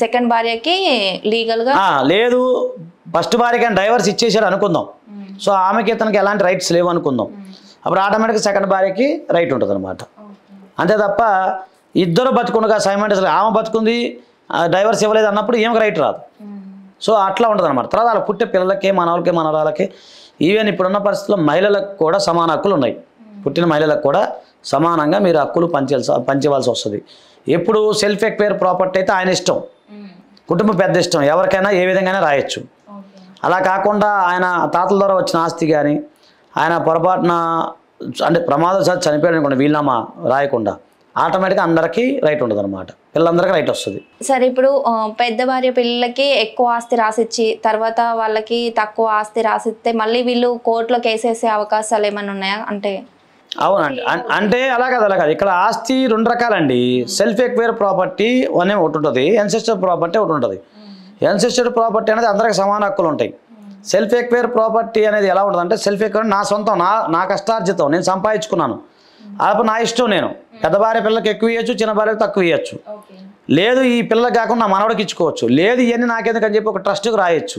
Speaker 1: సెకండ్ భార్యకి లీగల్గా
Speaker 2: లేదు, ఫస్ట్ భార్యకి డైవర్స్ ఇచ్చేసాడు అనుకుందాం, సో ఆమెకి ఇతనికి ఎలాంటి రైట్స్ లేవు అనుకుందాం, అప్పుడు ఆటోమేటిక్గా సెకండ్ భార్యకి రైట్ ఉంటుంది అనమాట. అంతే తప్ప ఇద్దరు బతుకుండగా సైమల్టేనియస్గా ఆమె బతుకుంది డైవర్స్ ఇవ్వలేదు అన్నప్పుడు ఏమికి రైట్ రాదు. సో అట్లా ఉంటుంది అనమాట. తర్వాత అలా పుట్టే పిల్లలకి మనవాళ్ళకి మనవరాలకి ఈవెన్ ఇప్పుడున్న పరిస్థితుల్లో మహిళలకు కూడా సమాన హక్కులు ఉన్నాయి. పుట్టిన మహిళలకు కూడా సమానంగా మీరు హక్కులు పంచవలసి వస్తుంది. ఎప్పుడు సెల్ఫ్ ఎక్వైర్ ప్రాపర్టీ అయితే ఆయన ఇష్టం, కుటుంబ పెద్ద ఇష్టం, ఎవరికైనా ఏ విధంగానే రాయొచ్చు. అలా కాకుండా ఆయన తాతల ద్వారా వచ్చిన ఆస్తి కానీ ఆయన పొరపాటున అంటే ప్రమాదవశాత్తు చనిపోయాడు అనుకోండి, వీలునామా రాయకుండా ఆటోమేటిక్గా అందరికీ రైట్ ఉంటుంది అనమాట, పిల్లలందరికీ రైట్ వస్తుంది.
Speaker 1: సరే, ఇప్పుడు పెద్ద భార్య పిల్లలకి ఎక్కువ ఆస్తి రాసిచ్చి తర్వాత వాళ్ళకి తక్కువ ఆస్తి రాసిస్తే మళ్ళీ వీళ్ళు కోర్టులో కేసేసే అవకాశాలు ఏమైనా ఉన్నాయా? అంటే
Speaker 2: అవునండి, అంటే అలా కాదు. ఇక్కడ ఆస్తి రెండు రకాలండి. సెల్ఫ్ ఎక్వైర్ ప్రాపర్టీ అనే ఒకటి ఉంటుంది, ఎన్సెస్టర్ ప్రాపర్టీ ఒకటి ఉంటుంది. ఎన్సెస్టర్ ప్రాపర్టీ అనేది అందరికి సమాన హక్కులు ఉంటాయి. సెల్ఫ్ ఎక్వైర్ ప్రాపర్టీ అనేది ఎలా ఉంటుంది అంటే, సెల్ఫ్ ఎక్వైర్ నా సొంతం, నా కష్టార్జితం, నేను సంపాదించుకున్నాను, అప్పుడు నా ఇష్టం. నేను పెద్ద భార్య పిల్లకి ఎక్కువ ఇవ్వచ్చు, చిన్న భార్యకి తక్కువ ఇవ్వచ్చు. లేదు ఈ పిల్లకి కాకుండా నా మనవడికి ఇచ్చుకోవచ్చు. లేదు ఇవన్నీ నాకెందుకని చెప్పి ఒక ట్రస్ట్కి రాయొచ్చు.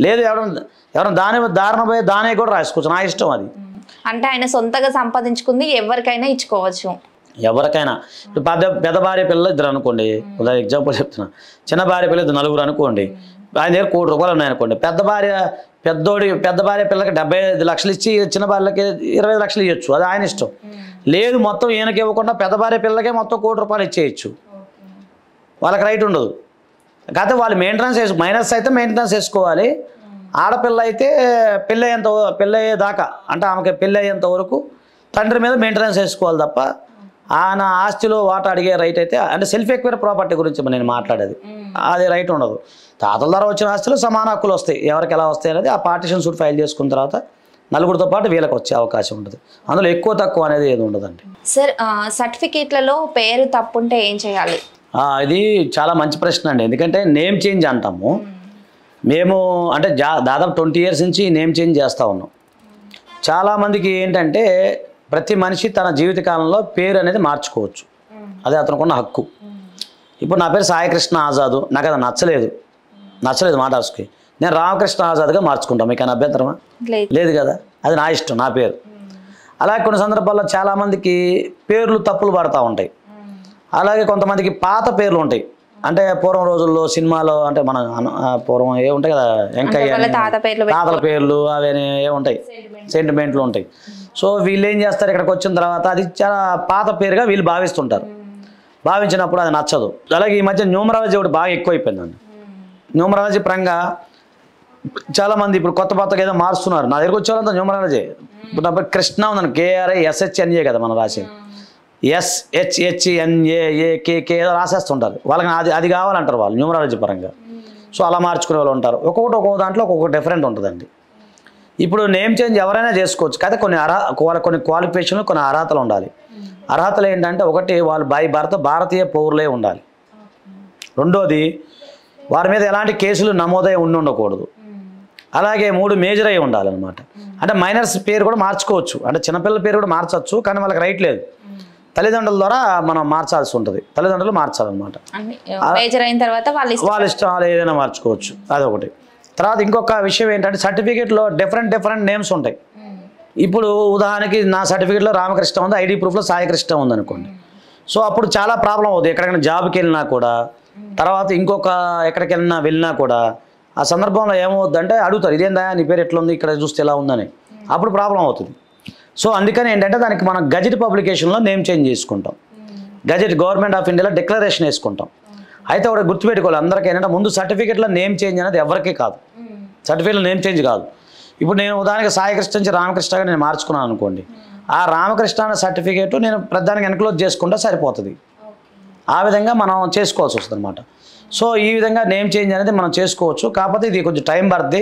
Speaker 2: లేదు ఎవరైనా దారిన పోయి దానే కూడా రాసుకోవచ్చు, నా ఇష్టం అది.
Speaker 1: అంటే ఆయన సొంతగా సంపాదించుకుంది ఎవరికైనా ఇచ్చుకోవచ్చు.
Speaker 2: ఎవరికైనా. ఇప్పుడు పెద్ద భార్య పిల్లలు ఇద్దరు అనుకోండి, ఎగ్జాంపుల్ చెప్తున్నా, చిన్న భార్య పిల్లలు నలుగురు అనుకోండి, ఆయన దగ్గర ₹1 కోటి ఉన్నాయనుకోండి, పెద్ద భార్య పిల్లకి 75 లక్షలు ఇచ్చి చిన్న భార్యలకి 25 లక్షలు ఇవ్వచ్చు, అది ఆయన ఇష్టం. లేదు మొత్తం ఈయనకి ఇవ్వకుండా పెద్ద భార్య పిల్లకే మొత్తం ₹1 కోటి ఇచ్చేయచ్చు, వాళ్ళకి రైట్ ఉండదు. కాకపోతే వాళ్ళు మైనస్ అయితే మెయింటెనెన్స్ వేసుకోవాలి. ఆడపిల్ల అయితే పెళ్ళయ్యేదాకా అంటే ఆమెకి పెళ్ళయ్యేంత వరకు తండ్రి మీద మెయింటెనెన్స్ వేసుకోవాలి తప్ప ఆయన ఆస్తిలో వాటా అడిగే రైట్ అయితే, అంటే సెల్ఫ్ ఎక్వైర్ ప్రాపర్టీ గురించి నేను మాట్లాడేది, అది రైట్ ఉండదు. తాతల ద్వారా వచ్చిన ఆస్తులు సమాన హక్కులు వస్తాయి, ఎవరికి ఎలా వస్తాయి అనేది ఆ పార్టిషన్ సూట్ ఫైల్ చేసుకున్న తర్వాత నలుగురితో పాటు వీళ్ళకి వచ్చే అవకాశం ఉంటుంది. అందులో ఎక్కువ తక్కువ అనేది ఏది ఉండదండి.
Speaker 1: సార్, సర్టిఫికేట్లలో పేరు తప్పుంటే ఏం చేయాలి?
Speaker 2: ఇది చాలా మంచి ప్రశ్న అండి. ఎందుకంటే నేమ్ చేంజ్ అంటాము మేము, అంటే దాదాపు 20 years నుంచి నేమ్ చేంజ్ చేస్తూ ఉన్నాం. చాలామందికి ఏంటంటే ప్రతి మనిషి తన జీవితకాలంలో పేరు అనేది మార్చుకోవచ్చు, అదే అతనుకున్న హక్కు. ఇప్పుడు నా పేరు సాయికృష్ణ ఆజాదు, నాకు అది నచ్చలేదు మాట్లాడుకి, నేను రామకృష్ణ ఆజాద్గా మార్చుకుంటాను, మీకు అభ్యంతరమా? లేదు కదా, అది నా ఇష్టం, నా పేరు. అలాగే కొన్ని సందర్భాల్లో చాలామందికి పేర్లు తప్పులు పడుతూ ఉంటాయి. అలాగే కొంతమందికి పాత పేర్లు ఉంటాయి, అంటే పూర్వం రోజుల్లో సినిమాలో అంటే మన పూర్వం ఏ ఉంటాయి కదా, వెంకయ్య తాతల పేర్లు అవి ఏముంటాయి, సెంటిమెంట్లు ఉంటాయి. సో వీళ్ళు ఏం చేస్తారు, ఇక్కడికి వచ్చిన తర్వాత అది చాలా పాత పేరుగా వీళ్ళు భావిస్తుంటారు. భావించినప్పుడు అది నచ్చదు. అలాగే ఈ మధ్య న్యూమరాలజీ ఒకటి బాగా ఎక్కువైపోయిందండి. న్యూమరాలజీ పరంగా చాలామంది ఇప్పుడు కొత్తగా ఏదో మారుస్తున్నారు. నా దగ్గరకు వచ్చేవాళ్ళంతా న్యూమరాలజీ. ఇప్పుడు నా పేరు కృష్ణ ఉందని, KRISHNA కదా మనం రాసేది, SHHNAAKK ఏదో రాసేస్తుంటారు. వాళ్ళకి అది కావాలంటారు వాళ్ళు న్యూమరాలజీ పరంగా. సో అలా మార్చుకునే వాళ్ళు ఉంటారు. ఒక్కొక్క దాంట్లో ఒక్కొక్క డిఫరెంట్ ఉంటుందండి. ఇప్పుడు నేమ్ చేంజ్ ఎవరైనా చేసుకోవచ్చు, కానీ కొన్ని క్వాలిఫికేషన్లు, కొన్ని అర్హతలు ఉండాలి. అర్హతలు ఏంటంటే, ఒకటి వాళ్ళు భారతీయ పౌరులే ఉండాలి. రెండోది వారి మీద ఎలాంటి కేసులు నమోదై ఉండకూడదు. అలాగే 3 మేజర్ అయి ఉండాలన్నమాట. అంటే మైనర్స్ పేరు కూడా మార్చుకోవచ్చు, అంటే చిన్నపిల్లల పేరు కూడా మార్చవచ్చు, కానీ వాళ్ళకి రైట్ లేదు. తల్లిదండ్రుల ద్వారా మనం మార్చాల్సి ఉంటుంది, తల్లిదండ్రులు మార్చాలన్నమాట. వాళ్ళ ఇష్టం, వాళ్ళు ఏదైనా మార్చుకోవచ్చు, అదొకటి. తర్వాత ఇంకొక విషయం ఏంటంటే, సర్టిఫికేట్లో డిఫరెంట్ నేమ్స్ ఉంటాయి. ఇప్పుడు ఉదాహరణకి నా సర్టిఫికేట్లో రామకృష్ణ ఉంది, ID ప్రూఫ్లో సాయికృష్ణ ఉంది అనుకోండి. సో అప్పుడు చాలా ప్రాబ్లం అవుతుంది. ఎక్కడికైనా జాబ్కి వెళ్ళినా కూడా, తర్వాత ఎక్కడికి వెళ్ళినా కూడా ఆ సందర్భంలో ఏమవుద్దంటే అడుగుతారు, ఇదేందా నీ పేరు ఎట్లా ఉంది, ఇక్కడ చూస్తే ఎలా ఉందని. అప్పుడు ప్రాబ్లం అవుతుంది. సో అందుకని ఏంటంటే దానికి మనం గజెట్ పబ్లికేషన్లో నేమ్ చేంజ్ చేసుకుంటాం. గవర్నమెంట్ ఆఫ్ ఇండియాలో డిక్లరేషన్ వేసుకుంటాం. అయితే ఒకటి గుర్తుపెట్టుకోవాలి అందరికీ ఏంటంటే, ముందు సర్టిఫికేట్లో నేమ్ చేంజ్ అనేది ఎవరికీ కాదు, సర్టిఫికేట్లో నేమ్ చేంజ్ కాదు. ఇప్పుడు నేను ఉదాహరణకి సాయికృష్ణ నుంచి రామకృష్ణగా నేను మార్చుకున్నాను అనుకోండి, ఆ రామకృష్ణ అనే సర్టిఫికేట్ నేను ప్రధానికి ఎన్క్లోజ్ చేసుకుంటే సరిపోతుంది. ఆ విధంగా మనం చేసుకోవాల్సి వస్తుంది అనమాట. సో ఈ విధంగా నేమ్ చేంజ్ అనేది మనం చేసుకోవచ్చు. కాకపోతే ఇది కొంచెం టైం పడుతుంది.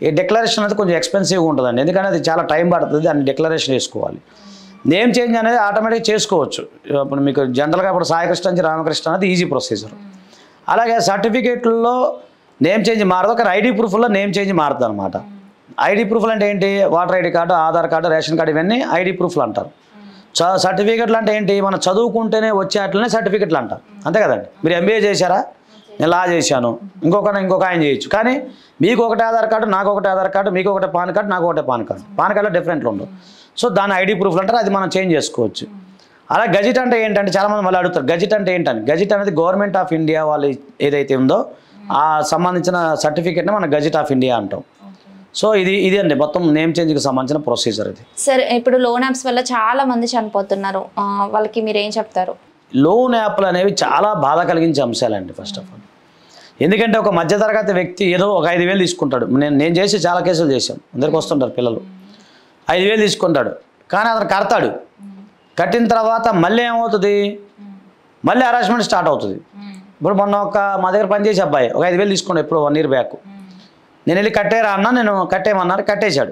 Speaker 2: ఈ డిక్లరేషన్ అనేది కొంచెం ఎక్స్పెన్సివ్గా ఉంటుందండి, ఎందుకంటే అది చాలా టైం పడుతుంది, దాన్ని డిక్లరేషన్ చేసుకోవాలి. నేమ్ చేంజ్ అనేది ఆటోమేటిక్గా చేసుకోవచ్చు. ఇప్పుడు మీకు జనరల్గా ఇప్పుడు సాయికృష్ణ నుంచి రామకృష్ణ అనేది ఈజీ ప్రొసీజర్. అలాగే సర్టిఫికేట్లలో నేమ్ చేంజ్ మారదు, కానీ ఐడి ప్రూఫ్లో నేమ్ చేంజ్ మారుతుంది అనమాట. ఐడి ప్రూఫ్లు అంటే ఏంటి? Voter ID card, Aadhaar card, ration card, ఇవన్నీ ఐడి ప్రూఫ్లు అంటారు. సర్టిఫికేట్లు అంటే ఏంటి? మనం చదువుకుంటేనే వచ్చేట్లనే సర్టిఫికేట్లు అంటారు, అంతే కదండి. మీరు ఎంబీఏ చేశారా? నేను లా చేశాను, ఇంకొక ఆయన చేయొచ్చు. కానీ మీకు ఒకటి ఆధార్ కార్డు, నాకు ఒకటి ఆధార్ కార్డు, మీకు ఒకటి పాన్ కార్డు, నాకు ఒకటే పాన్ కార్డులో డిఫరెంట్లు ఉండవు. సో దాని ఐడి ప్రూఫ్లు అంటారు, అది మనం చేంజ్ చేసుకోవచ్చు. అలా గజెట్ అంటే ఏంటంటే చాలామంది మళ్ళీ అడుగుతారు, గజెట్ అంటే ఏంటని. గజెట్ అనేది గవర్నమెంట్ ఆఫ్ ఇండియా వాళ్ళు ఏదైతే ఉందో ఆ సంబంధించిన సర్టిఫికేట్ని మనం గజెట్ ఆఫ్ ఇండియా అంటాం. సో ఇది అండి మొత్తం నేమ్ చేంజ్కి సంబంధించిన ప్రొసీజర్ ఇది.
Speaker 1: సరే, ఇప్పుడు లోన్ యాప్స్ వల్ల చాలా మంది చనిపోతున్నారు, వాళ్ళకి మీరు ఏం చెప్తారు?
Speaker 2: లోన్ యాప్లు అనేవి చాలా బాధ కలిగించే అంశాలండి. ఫస్ట్ ఆఫ్ ఆల్ ఎందుకంటే ఒక మధ్యతరగతి వ్యక్తి ఏదో ఒక 5,000 తీసుకుంటాడు. నేను చేసి చాలా కేసులు చేశాను, అందరికి వస్తుంటారు పిల్లలు. 5,000 తీసుకుంటాడు, కానీ అతను కడతాడు. కట్టిన తర్వాత మళ్ళీ ఏమవుతుంది? మళ్ళీ హరాస్మెంట్ స్టార్ట్ అవుతుంది. ఇప్పుడు మొన్న మా దగ్గర పనిచేసే అబ్బాయి ఒక 5,000 తీసుకున్నాడు, ఎప్పుడు 1 year బ్యాక్. నేను వెళ్ళి కట్టేరా అన్నా, నేను కట్టేయమన్నారు, కట్టేశాడు.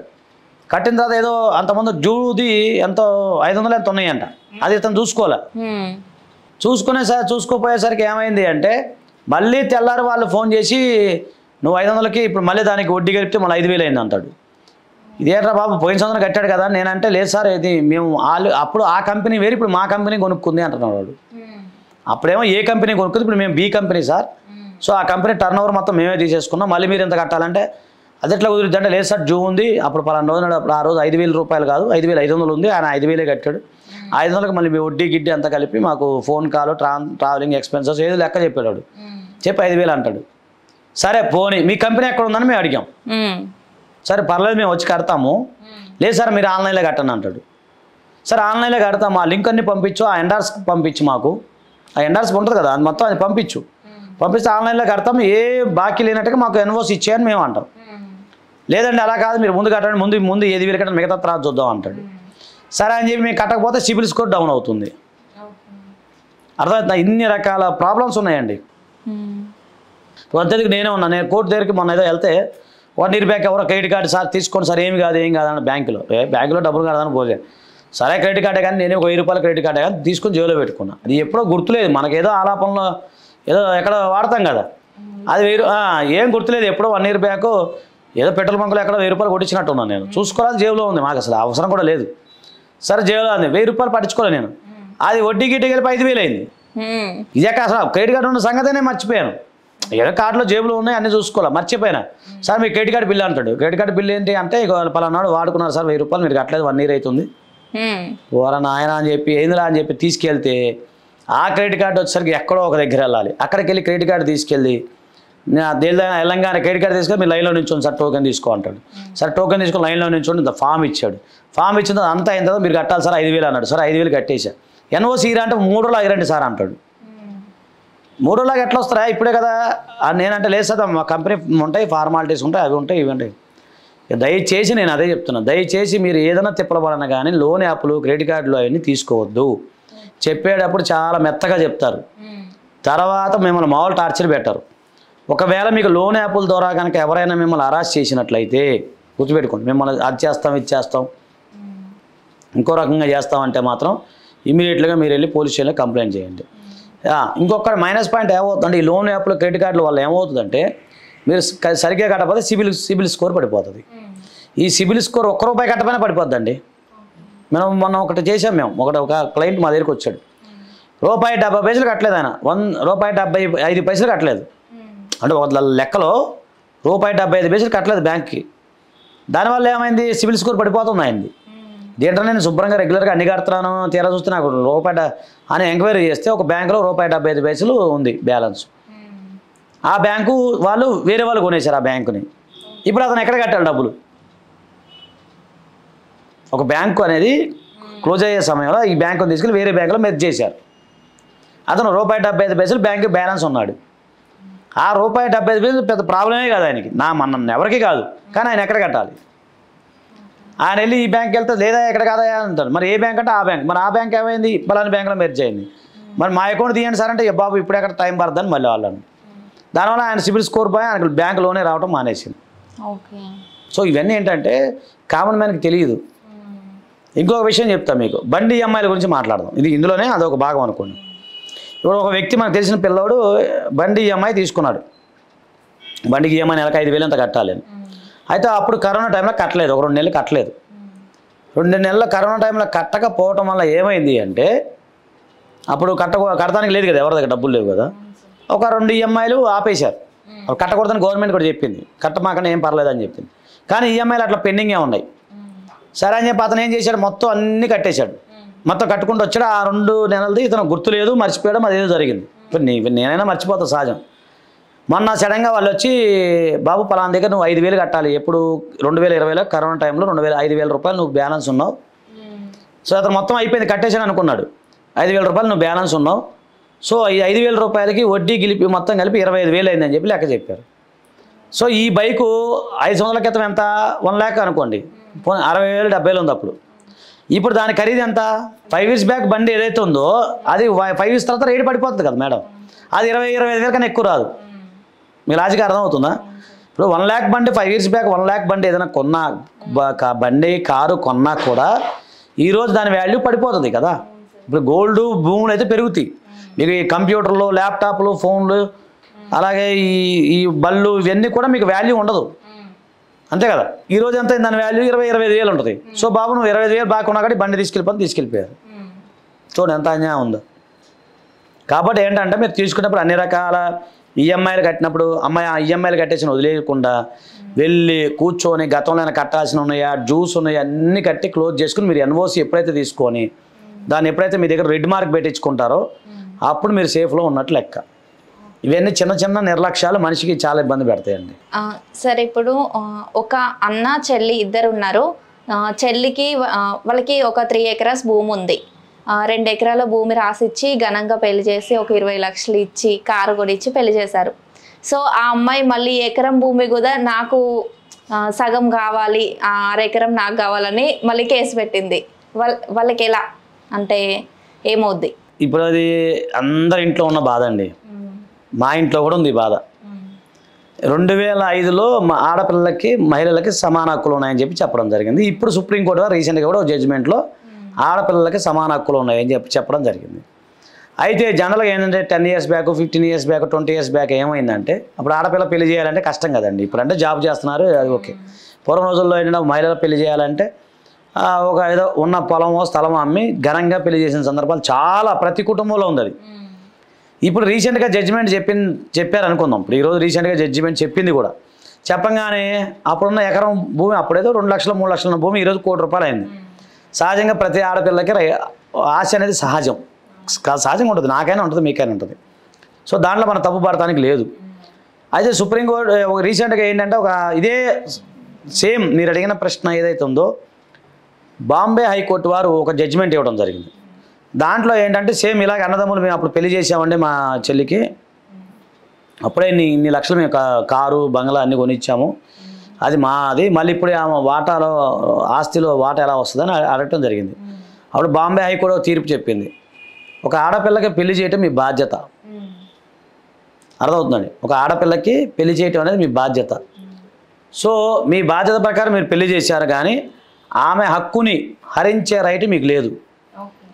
Speaker 2: కట్టిన తర్వాత ఏదో అంతకుముందు జూది ఎంతో 500 ఎంత ఉన్నాయంట, అది ఇతను చూసుకోలే. చూసుకోపోయేసరికి ఏమైంది అంటే మళ్ళీ తెల్లారి వాళ్ళు ఫోన్ చేసి నువ్వు 500కి ఇప్పుడు మళ్ళీ దానికి వడ్డీ కలిపితే మళ్ళీ 5,000 అయింది అంటాడు. ఇదేంట్రా బాబు, పోయిన సంవత్సరం కట్టాడు కదా. నేనంటే లేదు సార్, ఇది మేము అప్పుడు ఆ కంపెనీ వేరు, ఇప్పుడు మా కంపెనీ కొనుక్కుంది అంటున్నాడు వాడు. అప్పుడేమో ఏ కంపెనీ కొనుక్కుంది, ఇప్పుడు మేము బి కంపెనీ సార్. సో ఆ కంపెనీ టర్న్ ఓవర్ మొత్తం మేమే తీసేసుకున్నాం, మళ్ళీ మీరు ఎంత కట్టాలంటే అది ఎట్లా కుదిరిద్ది అంటే లేదు సార్, జూ ఉంది, అప్పుడు పలానా రోజు అప్పుడు ఆ రోజు 5,000 రూపాయలు కాదు 5,500 ఉంది, ఆయన 5,000 కట్టాడు. 500కి మళ్ళీ మీ వడ్డీ గిడ్డీ అంతా కలిపి మాకు ఫోన్ కాల్, ట్రావెలింగ్ ఎక్స్పెన్సెస్ ఏదో లెక్క చెప్పాడు. చెప్పి 5,000 అంటాడు. సరే పోనీ మీ కంపెనీ ఎక్కడ ఉందని మేము అడిగాం. సరే పర్లేదు మేము వచ్చి కడతాము. లేదు సార్ మీరు ఆన్లైన్లో కట్టండి అంటాడు. సరే ఆన్లైన్లో కడతాము, ఆ లింక్ అన్ని పంపించు, ఆ ఎండార్స్ పంపించు, మాకు ఆ ఎండార్స్ ఉంటుంది కదా అది మొత్తం అది పంపిస్తే ఆన్లైన్లో కడతాము, ఏ బాకీ లేనట్టుగా మాకు ఎన్ఓసి ఇచ్చేయని మేము అంటాం. లేదండి అలా కాదు, మీరు ముందు కట్టండి, ముందు 7,000 కట్టండి, మిగతా తర్వాత చూద్దాం అంటాడు. సరే అని చెప్పి మేము కట్టకపోతే సిబిల్ స్కోర్ డౌన్ అవుతుంది. అర్థమవుతుందా? ఇన్ని రకాల ప్రాబ్లమ్స్ ఉన్నాయండి. అంతేందుకు నేనే ఉన్నాను, నేను కోర్టు దగ్గరికి మొన్న ఏదో వెళ్తే 1 year బ్యాక్ ఎవరో క్రెడిట్ కార్డు సార్ తీసుకోండి సార్, ఏం కాదని బ్యాంకులో డబ్బులు కాదని పోలే. సరే క్రెడిట్ కార్డే కానీ నేను 1,000 రూపాయల క్రెడిట్ కార్డే కానీ తీసుకొని జేబులో పెట్టుకున్నా. అది ఎప్పుడో గుర్తులేదు, మనకేదో ఆలాపంలో ఏదో ఎక్కడ వాడతాం కదా, అది ఏం గుర్తులేదు. ఎప్పుడో 1 year బ్యాక్ ఏదో పెట్రోల్ బంకులో ఎక్కడ 1,000 రూపాయలు కొట్టించినట్టు ఉన్నాను నేను. చూసుకోవాలి, జేబులో ఉంది, మాకు అసలు అవసరం కూడా లేదు. సరే జేబులో ఉంది, 1,000 రూపాయలు పట్టించుకోలేదు నేను. అది వడ్డీ గిడ్డీ కలిపి 5,000 అయింది. ఇదే అసలు క్రెడిట్ కార్డు ఉన్న సంగతినే మర్చిపోయాను. ఏదో కార్డులో జేబులో ఉన్నాయి అన్నీ చూసుకోవాలి, మర్చిపోయినా. సార్ మీ క్రెడిట్ కార్డు బిల్లు అంటాడు. క్రెడిట్ కార్డు బిల్లు ఏంటి అంటే పలానాడు వాడుకున్నారు సార్ 1,000 రూపాయలు, మీరు కట్టలేదు 1 year అవుతుంది. ఓరా నాయన అని చెప్పి ఏందిరా అని చెప్పి తీసుకెళ్తే ఆ క్రెడిట్ కార్డు వచ్చేసరికి ఎక్కడో ఒక దగ్గర వెళ్ళాలి. అక్కడికి వెళ్ళి క్రెడిట్ కార్డు తీసుకెళ్ళి తెలంగాణ క్రెడిట్ కార్డు తీసుకొని మీరు లైన్లో నుంచోండి సార్, టోకెన్ తీసుకో అంటాడు. సరే టోకెన్ తీసుకొని లైన్లో నుంచోండి, ఇంత ఫామ్ ఇచ్చాడు. ఫామ్ ఇచ్చిన తర్వాత అంతా అయిన తర్వాత మీరు కట్టాలి సార్ 5,000 అన్నాడు. సార్ 5,000 కట్టేసా. ఎన్ఓసి ఇరా అంటే 3 రోజులు ఆగిరండి సార్ అంటాడు. 3 రోజులాగా ఎట్లా వస్తారా ఇప్పుడే కదా. నేనంటే లేదు సార్ మా కంపెనీ ఉంటాయి, ఫార్మాలిటీస్ ఉంటాయి, అవి ఉంటాయి, ఇవి ఉంటాయి. దయచేసి నేను అదే చెప్తున్నాను, దయచేసి మీరు ఏదైనా తిప్పలబడన కానీ లోన్ యాప్లు క్రెడిట్ కార్డులు అవన్నీ తీసుకోవద్దు. చెప్పేటప్పుడు చాలా మెత్తగా చెప్తారు, తర్వాత మిమ్మల్ని మామూలు టార్చర్ పెట్టారు. ఒకవేళ మీకు లోన్ యాప్ల ద్వారా కనుక ఎవరైనా మిమ్మల్ని అరెస్ట్ చేసినట్లయితే గుర్తుపెట్టుకోండి, మిమ్మల్ని అది చేస్తాం ఇది చేస్తాం ఇంకో రకంగా చేస్తామంటే మాత్రం ఇమీడియట్గా మీరు వెళ్ళి పోలీస్ స్టేషన్లో కంప్లైంట్ చేయండి. ఇంకొక మైనస్ పాయింట్ ఏమవుతుందంటే ఈ లోన్ యాప్లో క్రెడిట్ కార్డుల వల్ల ఏమవుతుందంటే మీరు సరిగ్గా కట్టకపోతే సిబిల్ స్కోర్ పడిపోతుంది. ఈ సిబిల్ స్కోర్ ₹1 కట్టపైన పడిపోద్దండి. మనం ఒకటి చేసాం, ఒక క్లయింట్ మా దగ్గరికి వచ్చాడు, ₹70 కట్టలేదు ఆయన, ₹1.75 కట్టలేదు. అంటే ఒక లెక్కలో ₹75 కట్టలేదు బ్యాంక్కి. దానివల్ల ఏమైంది, సిబిల్ స్కోర్ పడిపోతుంది అయింది. దీంట్లో నేను శుభ్రంగా రెగ్యులర్గా అన్ని కడుతున్నాను, తీరా చూస్తే నాకు రూపాయి అని ఎంక్వైరీ చేస్తే ఒక బ్యాంకులో ₹75 ఉంది బ్యాలెన్స్. ఆ బ్యాంకు వాళ్ళు వేరే వాళ్ళు కొనేశారు ఆ బ్యాంకుని. ఇప్పుడు అతను ఎక్కడ కట్టాలి డబ్బులు? ఒక బ్యాంకు అనేది క్లోజ్ అయ్యే సమయంలో ఈ బ్యాంకుని తీసుకెళ్ళి వేరే బ్యాంకులో మెర్జ్ చేశారు. అతను ₹75 బ్యాంకు బ్యాలెన్స్ ఉన్నాడు. ఆ ₹75 పెద్ద ప్రాబ్లమే కాదు ఆయనకి, మన ఎవరికి కాదు, కానీ ఆయన ఎక్కడ కట్టాలి? ఆయన వెళ్ళి ఈ బ్యాంక్కి వెళ్తే లేదా ఎక్కడ కాదా అంటాడు. మరి ఏ బ్యాంక్ అంటే ఆ బ్యాంక్. మరి ఆ బ్యాంక్ ఏమైంది, పలాని బ్యాంకులో మెర్జ్ అయింది. మరి మా అకౌంట్ తీయండి సార్ అంటే బాబు ఇప్పుడు ఎక్కడ టైం పడుతుందని మళ్ళీ వాళ్ళని. దానివల్ల ఆయన సిబిల్ స్కోర్ పోయి ఆయనకు బ్యాంక్ లోనే రావడం మానేసింది. సో ఇవన్నీ ఏంటంటే కామన్ మ్యాన్కి తెలియదు. ఇంకొక విషయం చెప్తా మీకు, బండి ఈఎంఐల గురించి మాట్లాడదాం. ఇది ఇందులోనే అదొక భాగం అనుకోండి. ఇప్పుడు ఒక వ్యక్తి మనకు తెలిసిన పిల్లవాడు బండి ఈఎంఐ తీసుకున్నాడు. బండికి ఈఎంఐ నెలకు 5,000 ఎంత కట్టాలి అని. అయితే అప్పుడు కరోనా టైంలో కట్టలేదు, ఒక 2 నెలలు కట్టలేదు. 2 నెలల కరోనా టైంలో కట్టకపోవటం వల్ల ఏమైంది అంటే, అప్పుడు కట్టడానికి లేదు కదా, ఎవరి దగ్గర డబ్బులు లేవు కదా, ఒక 2 ఈఎంఐలు ఆపేశారు. కట్టకూడదని గవర్నమెంట్ కూడా చెప్పింది, కట్టమాకనే ఏం పర్లేదు అని చెప్పింది. కానీ ఈఎంఐలు అట్లా పెండింగే ఉన్నాయి. సరే అని చెప్పి అతను ఏం చేశాడు, మొత్తం అన్నీ కట్టేశాడు. మొత్తం కట్టుకుంటూ వచ్చాడు. ఆ 2 నెలలది ఇతను గుర్తు లేదు, మర్చిపోయడం అదేదో జరిగింది. ఇప్పుడు నేనైనా మర్చిపోతా సహజం. మొన్న సడన్గా వాళ్ళు వచ్చి, బాబు పలానా దగ్గర నువ్వు 5,000 కట్టాలి, ఎప్పుడు 2020లో కరోనా టైంలో 5,000 రూపాయలు నువ్వు బ్యాలెన్స్ ఉన్నావు. సో అతను మొత్తం అయిపోయింది, కట్టేశాను అనుకున్నాడు. 5,000 రూపాయలు నువ్వు బ్యాలెన్స్ ఉన్నావు. సో ఈ 5,000 రూపాయలకి వడ్డీ గిలిపి మొత్తం కలిపి 25,000 అయిందని చెప్పి లెక్క చెప్పారు. సో ఈ బైకు 5 సంవత్సరాల క్రితం ఎంత, 1 lakh అనుకోండి, 60,000 70,000 ఉంది అప్పుడు. ఇప్పుడు దాని ఖరీదు ఎంత? 5 years బ్యాక్ బండి ఏదైతే ఉందో అది 5 years తర్వాత రేటు పడిపోతుంది కదా మేడం, అది 20,000 కన్నా ఎక్కువ రాదు. మీ లాజిక్ అర్థమవుతుందా? ఇప్పుడు 1 lakh బండి 5 years బ్యాక్ 1 lakh బండి ఏదైనా కొన్నా, బండి కారు కొన్నా కూడా ఈరోజు దాని వాల్యూ పడిపోతుంది కదా. ఇప్పుడు గోల్డ్ భూములు అయితే పెరుగుతాయి, మీకు ఈ కంప్యూటర్లు, ల్యాప్టాప్లు, ఫోన్లు, అలాగే ఈ బళ్ళు, ఇవన్నీ కూడా మీకు వాల్యూ ఉండదు, అంతే కదా. ఈరోజు ఎంత దాని వాల్యూ 20,000-25,000 ఉంటుంది. సో బాబు నువ్వు 25,000 బాగా ఉన్నా కానీ బండి తీసుకెళ్ళిపోయారు. చూడండి ఎంత అన్యాయం ఉందో. కాబట్టి ఏంటంటే మీరు తీసుకున్నప్పుడు అన్ని రకాల ఈఎంఐలు కట్టినప్పుడు, అమ్మాయి ఆ ఈఎంఐలు కట్టేసిన వదిలేయకుండా వెళ్ళి కూర్చొని గతంలో కట్టాల్సిన ఉన్నాయా, డ్యూస్ ఉన్నాయా అన్నీ కట్టి క్లోజ్ చేసుకుని మీరు ఎన్ఓసి ఎప్పుడైతే తీసుకొని దాన్ని ఎప్పుడైతే మీ దగ్గర రెడ్ మార్క్ పెట్టించుకుంటారో అప్పుడు మీరు సేఫ్లో ఉన్నట్లు లెక్క. ఇవన్నీ చిన్న చిన్న నిర్లక్ష్యాలు మనిషికి చాలా ఇబ్బంది పెడతాయండి.
Speaker 1: సరే, ఇప్పుడు ఒక అన్న చెల్లి ఇద్దరు ఉన్నారు. చెల్లికి వాళ్ళకి ఒక 3 acres భూమి ఉంది. 2 ఎకరాల భూమి రాసిచ్చి ఘనంగా పెళ్లి చేసి ఒక 20 లక్షలు ఇచ్చి కారు కూడా ఇచ్చి పెళ్లి చేశారు. సో ఆ అమ్మాయి మళ్ళీ ఎకరం భూమి కూడా నాకు సగం కావాలి, 6 ఎకరం నాకు కావాలని మళ్ళీ కేసు పెట్టింది. వాళ్ళకి ఎలా అంటే ఏమవుద్ది?
Speaker 2: ఇప్పుడు అది అందరి ఇంట్లో ఉన్న బాధ అండి, మా ఇంట్లో కూడా ఉంది బాధ. 2005లో మా ఆడపిల్లలకి మహిళలకి సమాన హక్కులు ఉన్నాయని చెప్పి చెప్పడం జరిగింది. ఇప్పుడు సుప్రీంకోర్టు వారు రీసెంట్గా కూడా జడ్జిమెంట్లో ఆడపిల్లలకి సమాన హక్కులు ఉన్నాయని చెప్పడం జరిగింది. అయితే జనరల్గా ఏంటంటే 10 years back, 15 years back, 20 years back ఏమైందంటే అప్పుడు ఆడపిల్ల పెళ్లి చేయాలంటే కష్టం కదండి. ఇప్పుడు అంటే జాబ్ చేస్తున్నారు, అది ఓకే. పూర్వం రోజుల్లో ఏంటంటే మహిళలు పెళ్లి చేయాలంటే ఒక ఏదో ఉన్న పొలమో స్థలమో అమ్మి ఘనంగా పెళ్లి చేసిన సందర్భాలు చాలా ప్రతి కుటుంబంలో ఉంది అది. ఇప్పుడు రీసెంట్గా జడ్జిమెంట్ చెప్పారు అనుకుందాం. ఇప్పుడు ఈరోజు రీసెంట్గా జడ్జిమెంట్ చెప్పింది కూడా. చెప్పంగానే అప్పుడున్న ఎకరం భూమి అప్పుడేదో 2 లక్షలు 3 లక్షల భూమి ఈరోజు ₹1 కోటి అయింది. సహజంగా ప్రతి ఆడపిల్లకి ఆశ అనేది సహజంగా ఉంటుంది, నాకైనా ఉంటుంది, మీకైనా ఉంటుంది. సో దాంట్లో మనం తప్పు పడటానికి లేదు. అయితే సుప్రీంకోర్టు రీసెంట్గా ఏంటంటే ఇదే సేమ్ మీరు అడిగిన ప్రశ్న ఏదైతే ఉందో బాంబే హైకోర్టు వారు ఒక జడ్జిమెంట్ ఇవ్వడం జరిగింది. దాంట్లో ఏంటంటే సేమ్ ఇలాగ అన్నదమ్ములు మేము అప్పుడు పెళ్లి చేసామండి మా చెల్లికి, అప్పుడే ఇన్ని లక్షలు మేము కారు బంగ్లా అన్నీ కొనిచ్చాము, అది మాది, మళ్ళీ ఇప్పుడు ఆమె వాటాలో ఆస్తిలో వాటా ఎలా వస్తుందని అడగటం జరిగింది. అప్పుడు బాంబే హైకోర్టు తీర్పు చెప్పింది, ఒక ఆడపిల్లకి పెళ్లి చేయటం మీ బాధ్యత. అర్థమవుతుందండి, ఒక ఆడపిల్లకి పెళ్లి చేయటం అనేది మీ బాధ్యత. సో మీ బాధ్యత ప్రకారం మీరు పెళ్లి చేశారు, కానీ ఆమె హక్కుని హరించే రైట్ మీకు లేదు.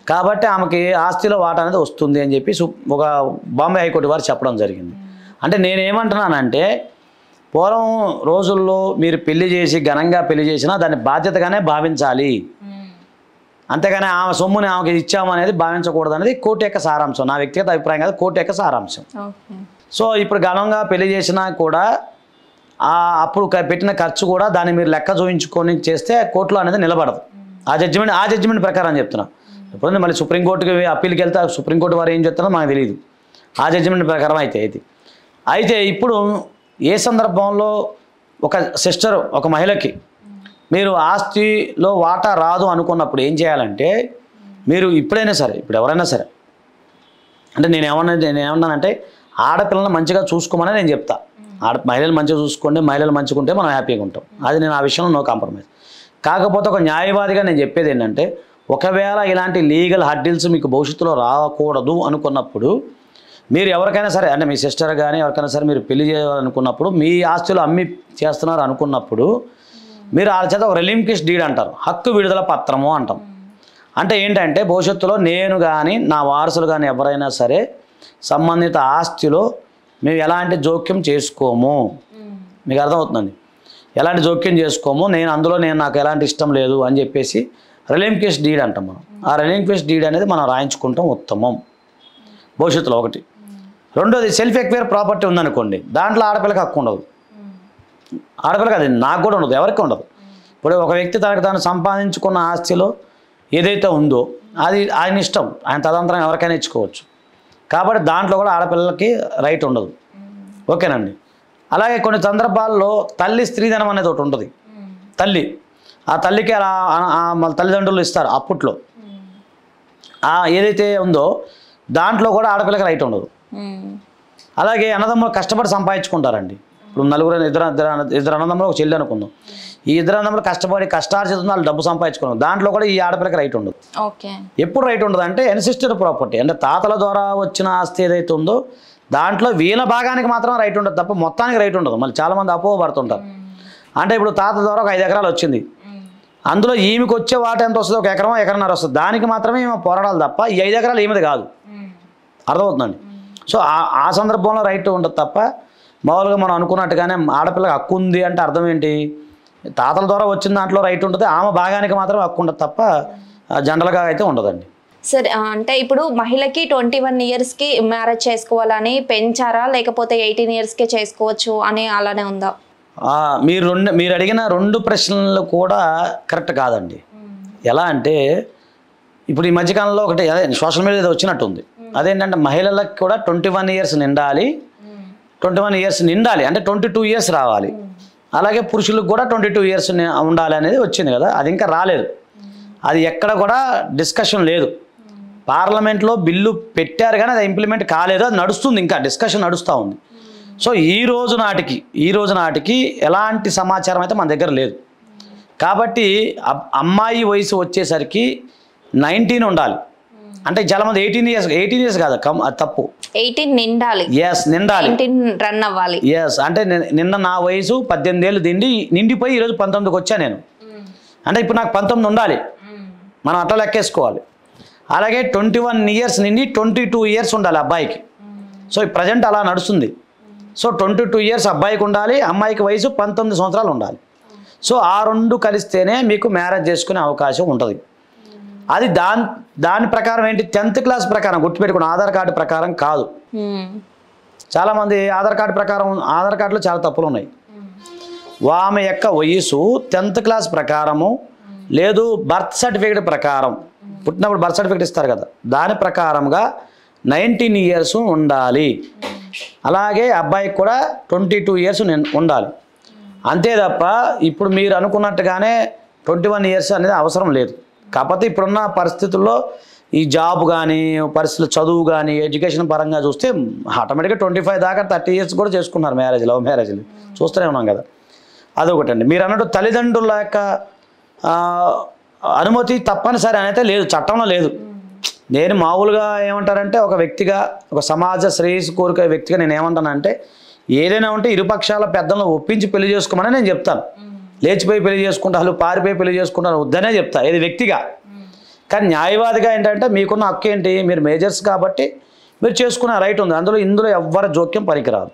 Speaker 2: కాబట్టి ఆమెకి ఆస్తిలో వాటా అనేది వస్తుంది అని చెప్పి ఒక బాంబే హైకోర్టు వారు చెప్పడం జరిగింది. అంటే నేనేమంటున్నానంటే పూర్వం రోజుల్లో మీరు పెళ్లి చేసి ఘనంగా పెళ్లి చేసినా దాన్ని బాధ్యతగానే భావించాలి, అంతేగాని ఆమె సొమ్ముని ఆమెకి ఇచ్చాము అనేది భావించకూడదు అనేది కోర్టు యొక్క సారాంశం. నా వ్యక్తిగత అభిప్రాయం కాదు, కోర్టు యొక్క సారాంశం. సో ఇప్పుడు ఘనంగా పెళ్లి చేసినా కూడా అప్పుడు పెట్టిన ఖర్చు కూడా దాన్ని మీరు లెక్క చూపించుకొని చేస్తే కోర్టులో అనేది నిలబడదు. ఆ జడ్జిమెంట్ ప్రకారం చెప్తున్నా. ఇప్పుడు మళ్ళీ సుప్రీంకోర్టుకి అప్పీల్కి వెళ్తే సుప్రీంకోర్టు వారు ఏం చెప్తారో మనకు తెలియదు. ఆ జడ్జిమెంట్ ప్రకారం అయితే ఇప్పుడు ఏ సందర్భంలో ఒక సిస్టర్ ఒక మహిళకి మీరు ఆస్తిలో వాటా రాదు అనుకున్నప్పుడు ఏం చేయాలంటే, మీరు ఇప్పుడైనా సరే, ఇప్పుడు ఎవరైనా సరే, అంటే నేనేమన్నానంటే ఆడపిల్లలను మంచిగా చూసుకోమని నేను చెప్తా. మహిళలు మంచిగా చూసుకోండి, మహిళలు మంచిగా ఉంటే మనం హ్యాపీగా ఉంటాం. అది నేను ఆ విషయంలో నో కాంప్రమైజ్. కాకపోతే ఒక న్యాయవాదిగా నేను చెప్పేది ఏంటంటే, ఒకవేళ ఇలాంటి లీగల్ హర్డిల్స్ మీకు భవిష్యత్తులో రాకూడదు అనుకున్నప్పుడు మీరు ఎవరికైనా సరే, అంటే మీ సిస్టర్ కానీ ఎవరికైనా సరే మీరు పెళ్లి చేయాలనుకున్నప్పుడు, మీ ఆస్తులు అమ్మి చేస్తున్నారు అనుకున్నప్పుడు, మీరు వాళ్ళ చేత ఒక రిలింక్విష్ డీడ్ అంటారు, హక్కు విడుదల పత్రము అంటాం. అంటే ఏంటంటే భవిష్యత్తులో నేను కానీ నా వారసులు కానీ ఎవరైనా సరే సంబంధిత ఆస్తిలో మేము ఎలాంటి జోక్యం చేసుకోము. మీకు అర్థమవుతుందండి, ఎలాంటి జోక్యం చేసుకోము, నాకు ఎలాంటి ఇష్టం లేదు అని చెప్పేసి రిలింక్విష్ డీడ్ అంటాం మనం. ఆ రిలింక్విష్ డీడ్ అనేది మనం రాయించుకుంటాం ఉత్తమం భవిష్యత్తులో. ఒకటి. రెండోది సెల్ఫ్ ఎక్వైర్ ప్రాపర్టీ ఉందనుకోండి, దాంట్లో ఆడపిల్లకి హక్కు ఉండదు. ఆడపిల్లకి అది నాకు కూడా ఉండదు, ఎవరికి ఉండదు. ఇప్పుడు ఒక వ్యక్తి తనకు తాను సంపాదించుకున్న ఆస్తిలో ఏదైతే ఉందో అది ఆయన ఇష్టం, ఆయన తదనంతరం ఎవరికైనా ఇచ్చుకోవచ్చు. కాబట్టి దాంట్లో కూడా ఆడపిల్లలకి రైట్ ఉండదు. ఓకేనండి. అలాగే కొన్ని సందర్భాల్లో తల్లి స్త్రీధనం అనేది ఒకటి ఉంటుంది. ఆ తల్లికి అలా తల్లిదండ్రులు ఇస్తారు అప్పట్లో. ఏదైతే ఉందో దాంట్లో కూడా ఆడపిల్లకి రైట్ ఉండదు. అలాగే అన్నదమ్ములు కష్టపడి సంపాదించుకుంటారండి. ఇప్పుడు ఇద్దరు అన్నదమ్ములు ఒక చెల్లి అనుకుందాం. ఈ ఇద్దరు అన్నదమ్ములు కష్టార్జితం వాళ్ళు డబ్బు సంపాదించుకున్నాం, దాంట్లో కూడా ఈ ఆడపిల్లకి రైట్ ఉండదు. ఎప్పుడు రైట్ ఉండదు అంటే ఎన్సిస్టెడ్ ప్రాపర్టీ, అంటే తాతల ద్వారా వచ్చిన ఆస్తి ఏదైతే ఉందో దాంట్లో వీళ్ళ భాగానికి మాత్రం రైట్ ఉండదు తప్ప మొత్తానికి రైట్ ఉండదు. మళ్ళీ చాలామంది అపోహపడుతుంటారు. అంటే ఇప్పుడు తాత ద్వారా ఒక 5 ఎకరాలు వచ్చింది, అందులో ఈమెకు వచ్చే వాట ఎంత వస్తుంది, 1 ఎకరం 1.5 ఎకరం వస్తుంది, దానికి మాత్రమే ఈమె పోరాడాలి తప్ప ఈ 5 ఎకరాలు ఏమిది కాదు. అర్థమవుతుందండి. సో ఆ సందర్భంలో రైట్ ఉండదు తప్ప మామూలుగా మనం అనుకున్నట్టుగానే ఆడపిల్లకి హక్కు ఉంది అంటే అర్థం ఏంటి, తాతల ద్వారా వచ్చిన దాంట్లో రైట్ ఉంటుంది, ఆమె భాగానికి మాత్రం హక్కు ఉండదు తప్ప జనరల్గా అయితే ఉండదండి.
Speaker 1: సరే, అంటే ఇప్పుడు మహిళకి 21 ఇయర్స్కి మ్యారేజ్ చేసుకోవాలని పెంచారా, లేకపోతే 18 ఇయర్స్కే చేసుకోవచ్చు అని అలానే ఉందా?
Speaker 2: మీరు అడిగిన 2 ప్రశ్నలు కూడా కరెక్ట్ కాదండి. ఎలా అంటే ఇప్పుడు ఈ మధ్యకాలంలో ఒకటి అదే సోషల్ మీడియా వచ్చినట్టుంది. అదేంటంటే మహిళలకు కూడా 21 ఇయర్స్ నిండాలి, 21 ఇయర్స్ నిండాలి అంటే 22 ఇయర్స్ రావాలి. అలాగే పురుషులకు కూడా 22 ఇయర్స్ ఉండాలి అనేది వచ్చింది కదా, అది ఇంకా రాలేదు. అది ఎక్కడ కూడా డిస్కషన్ లేదు. పార్లమెంట్లో బిల్లు పెట్టారు కానీ అది ఇంప్లిమెంట్ కాలేదు, అది నడుస్తుంది, ఇంకా డిస్కషన్ నడుస్తూ ఉంది. సో ఈ రోజు నాటికి ఎలాంటి సమాచారం అయితే మన దగ్గర లేదు. కాబట్టి అమ్మాయి వయసు వచ్చేసరికి 19 ఉండాలి. అంటే చాలా మంది 18 ఇయర్స్ కాదు, తప్పు,
Speaker 1: 18 నిండాలి.
Speaker 2: ఎస్, నిండాలి,
Speaker 1: 19 రన్ అవ్వాలి.
Speaker 2: ఎస్, అంటే నిన్న నా వయసు 18 ఏళ్ళు నిండిపోయి ఈరోజు 19కి వచ్చా నేను. అంటే ఇప్పుడు నాకు 19 ఉండాలి, మనం అట్లా లెక్కేసుకోవాలి. అలాగే 21 ఇయర్స్ నిండి 22 ఇయర్స్ ఉండాలి అబ్బాయికి. సో ప్రజెంట్ అలా నడుస్తుంది. సో 22 ఇయర్స్ అబ్బాయికి ఉండాలి, అమ్మాయికి వయసు 19 సంవత్సరాలు ఉండాలి. సో ఆ 2 కలిస్తేనే మీకు మ్యారేజ్ చేసుకునే అవకాశం ఉంటుంది. అది దాని ప్రకారం ఏంటి, 10th క్లాస్ ప్రకారం గుర్తుపెట్టుకుని, ఆధార్ కార్డు ప్రకారం కాదు. చాలామంది ఆధార్ కార్డులో చాలా తప్పులు ఉన్నాయి. ఆమె యొక్క వయసు 10th క్లాస్ ప్రకారము లేదు, బర్త్ సర్టిఫికేట్ ప్రకారం, పుట్టినప్పుడు బర్త్ సర్టిఫికేట్ ఇస్తారు కదా, దాని ప్రకారంగా 19 ఇయర్స్ ఉండాలి. అలాగే అబ్బాయికి కూడా 22 ఇయర్స్ ఉండాలి. అంతే తప్ప ఇప్పుడు మీరు అనుకున్నట్టుగానే 21 ఇయర్స్ అనేది అవసరం లేదు. కాకపోతే ఇప్పుడున్న పరిస్థితుల్లో ఈ జాబ్ కానీ పరిస్థితులు, చదువు కానీ, ఎడ్యుకేషన్ పరంగా చూస్తే ఆటోమేటిక్గా 25 దాకా 30 ఇయర్స్ కూడా చేసుకున్నారు లవ్ మ్యారేజ్లు చూస్తూనే ఉన్నాం కదా. అదొకటండి. మీరు అన్నట్టు తల్లిదండ్రుల యొక్క అనుమతి తప్పనిసరి అయితే లేదు, చట్టంలో లేదు. నేను మామూలుగా ఏమంటారంటే ఒక వ్యక్తిగా, ఒక సమాజ శ్రేయస్సు కోరిక వ్యక్తిగా నేను ఏమంటానంటే ఏదైనా ఉంటే ఇరుపక్షాల పెద్దలను ఒప్పించి పెళ్లి చేసుకోమని నేను చెప్తాను. లేచిపోయి పెళ్లి చేసుకుంటారు, పారిపోయి పెళ్లి చేసుకుంటారు వద్దనే చెప్తా, ఇది వ్యక్తిగా. కానీ న్యాయవాదిగా ఏంటంటే మీకున్న హక్కు ఏంటి, మీరు మేజర్స్ కాబట్టి మీరు చేసుకునే రైట్ ఉంది, ఇందులో ఎవ్వరి జోక్యం పనికిరాదు.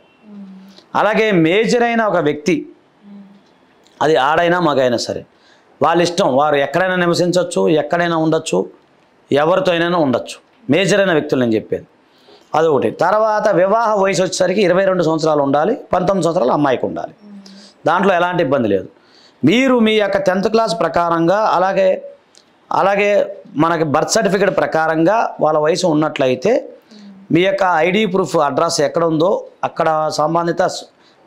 Speaker 2: అలాగే మేజర్ అయిన ఒక వ్యక్తి, అది ఆడైనా మగైనా సరే, వాళ్ళ ఇష్టం, వారు ఎక్కడైనా నివసించవచ్చు, ఎక్కడైనా ఉండొచ్చు, ఎవరితో అయినా ఉండొచ్చు, మేజర్ అయిన వ్యక్తులు నేను చెప్పేది అదొకటి. తర్వాత వివాహ వయసు వచ్చేసరికి 22 సంవత్సరాలు ఉండాలి, 19 సంవత్సరాలు అమ్మాయికి ఉండాలి, దాంట్లో ఎలాంటి ఇబ్బంది లేదు. మీరు మీ యొక్క 10th క్లాస్ ప్రకారంగా అలాగే మనకి బర్త్ సర్టిఫికేట్ ప్రకారంగా వాళ్ళ వయసు ఉన్నట్లయితే మీ యొక్క ఐడి ప్రూఫ్ అడ్రస్ ఎక్కడ ఉందో అక్కడ సంబంధిత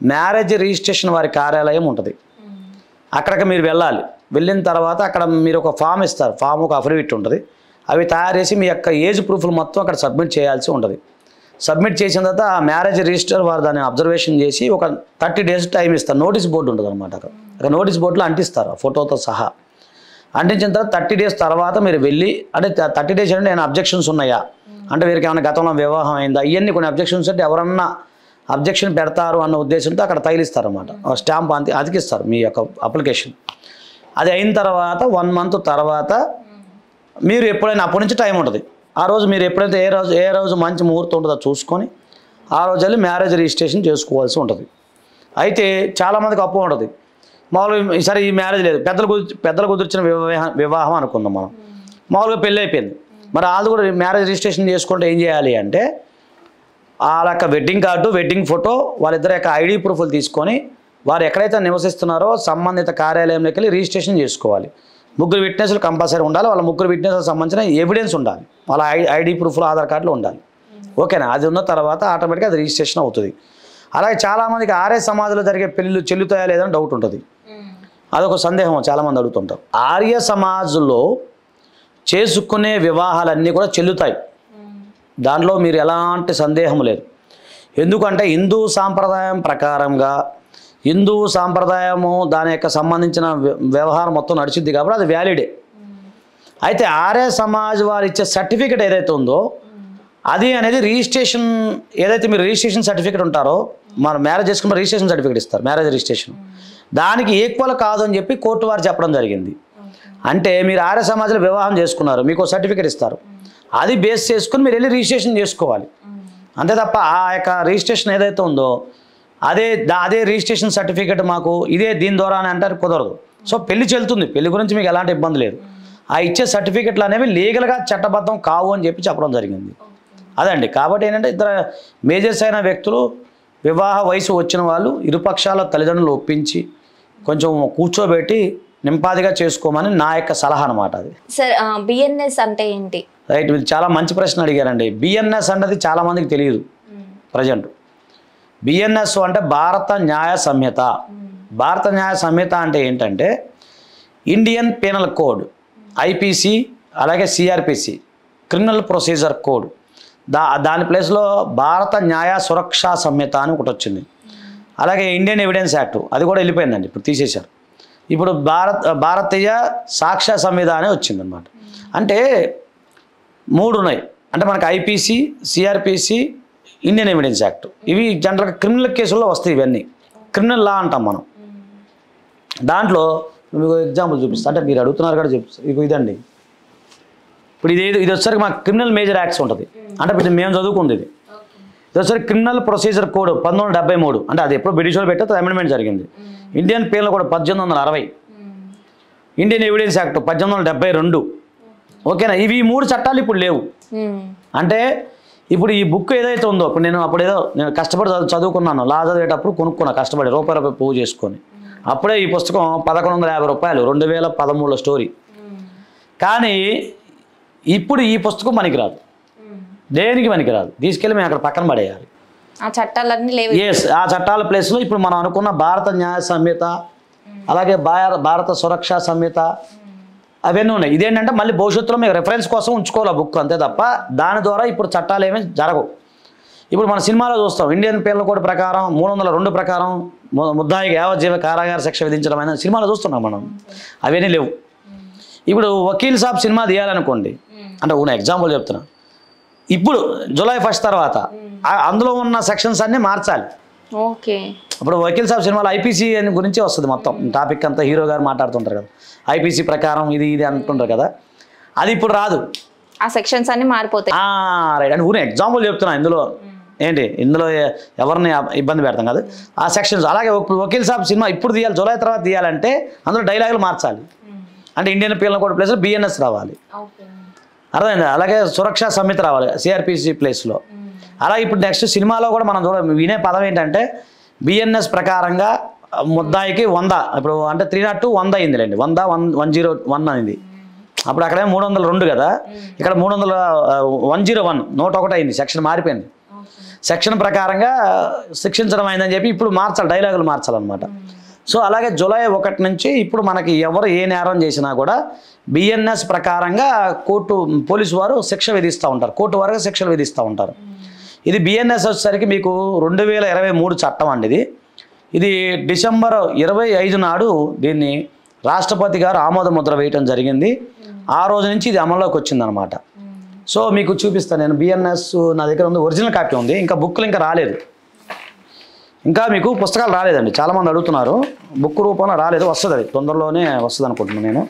Speaker 2: మ్యారేజ్ రిజిస్ట్రేషన్ వారి కార్యాలయం ఉంటుంది, అక్కడికి మీరు వెళ్ళాలి. వెళ్ళిన తర్వాత అక్కడ మీరు ఒక ఫామ్ ఇస్తారు, ఫామ్ ఒక అఫిడవిట్ ఉంటుంది, అవి తయారు చేసి మీ యొక్క ఏజ్ ప్రూఫ్లు మొత్తం అక్కడ సబ్మిట్ చేయాల్సి ఉంటుంది. సబ్మిట్ చేసిన తర్వాత ఆ మ్యారేజ్ రిజిస్టర్ వారు దాన్ని అబ్జర్వేషన్ చేసి ఒక 30 డేస్ టైం ఇస్తారు. నోటీస్ బోర్డు ఉంటుంది అనమాట, అక్కడ నోటీస్ బోర్డులో అంటిస్తారు ఫోటోతో సహా. అంటించిన తర్వాత 30 డేస్ తర్వాత మీరు వెళ్ళి, అంటే 30 డేస్ అంటే నేను అబ్జెక్షన్స్ ఉన్నాయా, అంటే వీరికి ఏమైనా గతంలో వివాహం అయిందా, ఇవన్నీ కొన్ని అబ్జెక్షన్స్ అంటే ఎవరన్నా అబ్జెక్షన్ పెడతారు అన్న ఉద్దేశంతో అక్కడ తగిలిస్తారు అనమాట, స్టాంప్ అతికిస్తారు మీ యొక్క అప్లికేషన్. అది అయిన తర్వాత 1 మంత్ తర్వాత మీరు ఎప్పుడైనా అప్పటి నుంచి టైం ఉంటుంది. ఆ రోజు మీరు ఎప్పుడైతే ఏ రోజు మంచి ముహూర్తం ఉంటుందో చూసుకొని ఆ రోజు వెళ్ళి మ్యారేజ్ రిజిస్ట్రేషన్ చేసుకోవాల్సి ఉంటుంది. అయితే చాలామందికి అప్పు ఉంటుంది. మామూలుగా సరే ఈ మ్యారేజ్ లేదు, పెద్దలు కుదిర్చిన వివాహం అనుకుందాం మనం. మామూలుగా పెళ్ళి అయిపోయింది, మరి వాళ్ళు కూడా మ్యారేజ్ రిజిస్ట్రేషన్ చేసుకుంటే ఏం చేయాలి అంటే వాళ్ళ యొక్క వెడ్డింగ్ కార్డు, వెడ్డింగ్ ఫోటో, వాళ్ళిద్దరి యొక్క ఐడి ప్రూఫ్లు తీసుకొని వారు ఎక్కడైతే నివసిస్తున్నారో సంబంధిత కార్యాలయంలోకి వెళ్ళి రిజిస్ట్రేషన్ చేసుకోవాలి. 3 విట్నెస్లు కంపల్సరీ ఉండాలి. వాళ్ళ 3 విట్నెస్లకు సంబంధించిన ఎవిడెన్స్ ఉండాలి, వాళ్ళ ఐడి ప్రూఫ్లు, ఆధార్ కార్డులు ఉండాలి. ఓకేనా? అది ఉన్న తర్వాత ఆటోమేటిక్గా అది రిజిస్ట్రేషన్ అవుతుంది. అలాగే చాలామందికి ఆర్య సమాజంలో జరిగే పెళ్ళిళ్ళు చెల్లుతాయా లేదని డౌట్ ఉంటుంది. అదొక సందేహం చాలామంది అడుగుతుంటారు. ఆర్య సమాజంలో చేసుకునే వివాహాలన్నీ కూడా చెల్లుతాయి, దాంట్లో మీరు ఎలాంటి సందేహం లేదు. ఎందుకంటే హిందూ సాంప్రదాయం ప్రకారంగా హిందూ సాంప్రదాయము దాని యొక్క సంబంధించిన వ్యవహారం మొత్తం నడిచిద్ది కాబట్టి అది వ్యాలిడే. అయితే ఆర్య సమాజ్ వారు ఇచ్చే సర్టిఫికెట్ ఏదైతే ఉందో అది అనేది రిజిస్ట్రేషన్, ఏదైతే మీరు రిజిస్ట్రేషన్ సర్టిఫికెట్ ఉంటారో, మన మ్యారేజ్ చేసుకున్న రిజిస్ట్రేషన్ సర్టిఫికెట్ ఇస్తారు, మ్యారేజ్ రిజిస్ట్రేషన్, దానికి ఈక్వల్ కాదు అని చెప్పి కోర్టు వారు చెప్పడం జరిగింది. అంటే మీరు ఆర్య సమాజంలో వివాహం చేసుకున్నారు, మీకు సర్టిఫికెట్ ఇస్తారు, అది బేస్ చేసుకుని మీరు వెళ్ళి రిజిస్ట్రేషన్ చేసుకోవాలి. అంతే తప్ప ఆ యొక్క రిజిస్ట్రేషన్ ఏదైతే ఉందో అదే రిజిస్ట్రేషన్ సర్టిఫికెట్ మాకు ఇదే దీని ద్వారా అని అంటారు, కుదరదు. సో పెళ్లి చెల్లుతుంది, పెళ్లి గురించి మీకు ఎలాంటి ఇబ్బంది లేదు. ఆ ఇచ్చే సర్టిఫికెట్లు అనేవి లీగల్గా చట్టబద్ధం కావు అని చెప్పి చెప్పడం జరిగింది. అదండి. కాబట్టి ఏంటంటే ఇద్దరు మేజర్స్ అయిన వ్యక్తులు, వివాహ వయసు వచ్చిన వాళ్ళు ఇరుపక్షాల తల్లిదండ్రులు ఒప్పించి కొంచెం కూర్చోబెట్టి నింపాదిగా చేసుకోమని నా యొక్క సలహా అనమాట. అది
Speaker 1: సార్, బిఎన్ఎస్ అంటే ఏంటి?
Speaker 2: రైట్, మీరు చాలా మంచి ప్రశ్న అడిగారండి. బిఎన్ఎస్ అన్నది చాలామందికి తెలియదు ప్రజెంట్. బిఎన్ఎస్ అంటే భారత న్యాయ సంహిత. భారత న్యాయ సంహిత అంటే ఏంటంటే ఇండియన్ పీనల్ కోడ్, ఐపీసీ, అలాగే సిఆర్పిసి, క్రిమినల్ ప్రొసీజర్ కోడ్. దాని ప్లేస్లో భారత న్యాయ సురక్షా సంహిత అని ఒకటి వచ్చింది. అలాగే ఇండియన్ ఎవిడెన్స్ యాక్ట్, అది కూడా వెళ్ళిపోయిందండి, ఇప్పుడు తీసేశారు. ఇప్పుడు భారతీయ సాక్ష్య సంహిత అని వచ్చిందనమాట. అంటే 3 ఉన్నాయి. అంటే మనకు IPC, CrPC, Indian evidence act, ఇవి జనరల్గా క్రిమినల్ కేసుల్లో వస్తాయి. ఇవన్నీ క్రిమినల్ లా అంటాం మనం. దాంట్లో మీకు ఎగ్జాంపుల్ చూపిస్తాను, అంటే మీరు అడుగుతున్నారు కూడా చూపిస్తాను. ఇదండి, ఇప్పుడు ఇది వచ్చేసరికి మాకు క్రిమినల్ మేజర్ యాక్ట్స్ ఉంటుంది. అంటే ఇప్పుడు మేము చదువుకుంది ఇది వచ్చేసరికి క్రిమినల్ ప్రొసీజర్ కోడ్ 1973, అంటే అది ఎప్పుడు బ్రిటిష్ వాళ్ళు పెట్టే అమెండ్మెంట్ జరిగింది. Indian penal code 1860, Indian evidence act 1872. ఓకేనా? ఇవి 3 చట్టాలు ఇప్పుడు లేవు. అంటే ఇప్పుడు ఈ బుక్ ఏదైతే ఉందో, ఇప్పుడు నేను కష్టపడి చదువుకున్నాను, లా చదివేటప్పుడు కొనుక్కున్నా, కష్టపడి రూపాయి పువ్వు చేసుకొని. అప్పుడే ఈ పుస్తకం 1150 రూపాయలు, 2013లో స్టోరీ. కానీ ఇప్పుడు ఈ పుస్తకం పనికిరాదు, దేనికి పనికిరాదు, తీసుకెళ్ళి మేము అక్కడ పక్కన పడేయాలి.
Speaker 1: ఆ చట్టాలన్నీ లేవు.
Speaker 2: ఎస్, ఆ చట్టాల ప్లేస్లో ఇప్పుడు మనం అనుకున్న భారత న్యాయ సంహిత, అలాగే భారత సురక్షా సంహిత, అవన్నీ ఉన్నాయి. ఇదేంటంటే మళ్ళీ భవిష్యత్తులో మీకు రెఫరెన్స్ కోసం ఉంచుకోవాలి ఆ బుక్, అంతే తప్ప దాని ద్వారా ఇప్పుడు చట్టాలు ఏమీ జరగవు. ఇప్పుడు మన సినిమాలో చూస్తాం, ఇండియన్ పీనల్ కోడ్ ప్రకారం 302 ప్రకారం ముద్దాయికి యావజ్జీవ కారాగార శిక్ష విధించడం అనేది సినిమాలో చూస్తున్నాం మనం. అవన్నీ లేవు. ఇప్పుడు వకీల్ సాబ్ సినిమా తీయాలనుకోండి, అంటే ఉన్న ఎగ్జాంపుల్ చెప్తున్నా, ఇప్పుడు జూలై 1 తర్వాత అందులో ఉన్న సెక్షన్స్ అన్నీ మార్చాలి.
Speaker 1: ఓకే.
Speaker 2: ఇప్పుడు వకీల్ సాబ్ సినిమాలో ఐపీసీ అని గురించి వస్తుంది, మొత్తం టాపిక్ అంతా హీరో గారు మాట్లాడుతుంటారు కదా, ఐపీసీ ప్రకారం ఇది అంటుంటారు కదా, అది ఇప్పుడు రాదు.
Speaker 1: ఆ సెక్షన్స్ అన్ని మారిపోతాయి.
Speaker 2: రైట్, అంటే ఊరిని ఎగ్జాంపుల్ చెప్తున్నా. ఇందులో ఎవరిని ఇబ్బంది పెడతాం కదా ఆ సెక్షన్స్. అలాగే వకీల్ సాబ్ సినిమా ఇప్పుడు తీయాలి, జూలై తర్వాత తీయాలంటే అందులో డైలాగులు మార్చాలి. అంటే ఇండియన్ పీనల్ కోడ్ ప్లేస్లో బిఎన్ఎస్ రావాలి, అర్థమైందా? అలాగే సురక్షా సంహిత రావాలి సిఆర్పిసి ప్లేస్లో. అలాగే ఇప్పుడు నెక్స్ట్ సినిమాలో కూడా మనం వినే పదం ఏంటంటే బిఎన్ఎస్ ప్రకారంగా ముద్దాయికి 100, ఇప్పుడు అంటే 302 100 అయిందిలేండి, 101 అయింది. అప్పుడు అక్కడ 302 కదా, ఇక్కడ 101 101 అయింది, సెక్షన్ మారిపోయింది. సెక్షన్ ప్రకారంగా శిక్షించడం అయిందని చెప్పి ఇప్పుడు మార్చాలి, డైలాగులు మార్చాలన్నమాట. సో అలాగే జూలై 1 నుంచి ఇప్పుడు మనకి ఎవరు ఏ నేరం చేసినా కూడా బిఎన్ఎస్ ప్రకారంగా పోలీసు వారు శిక్ష విధిస్తూ ఉంటారు, కోర్టు వారు శిక్షలు విధిస్తూ ఉంటారు. ఇది బిఎన్ఎస్ వచ్చేసరికి మీకు 2023 చట్టం అండి. ఇది డిసెంబర్ 25 నాడు దీన్ని రాష్ట్రపతి గారు ఆమోద ముద్ర వేయటం జరిగింది. ఆ రోజు నుంచి ఇది అమల్లోకి వచ్చిందనమాట. సో మీకు చూపిస్తాను నేను, బిఎన్ఎస్ నా దగ్గర ఉంది, ఒరిజినల్ కాపీ ఉంది, ఇంకా బుక్లు ఇంకా రాలేదు, ఇంకా మీకు పుస్తకాలు రాలేదండి. చాలామంది అడుగుతున్నారు, బుక్ రూపంలో రాలేదు, వస్తుంది, అది తొందరలోనే వస్తుంది అనుకుంటున్నాను నేను.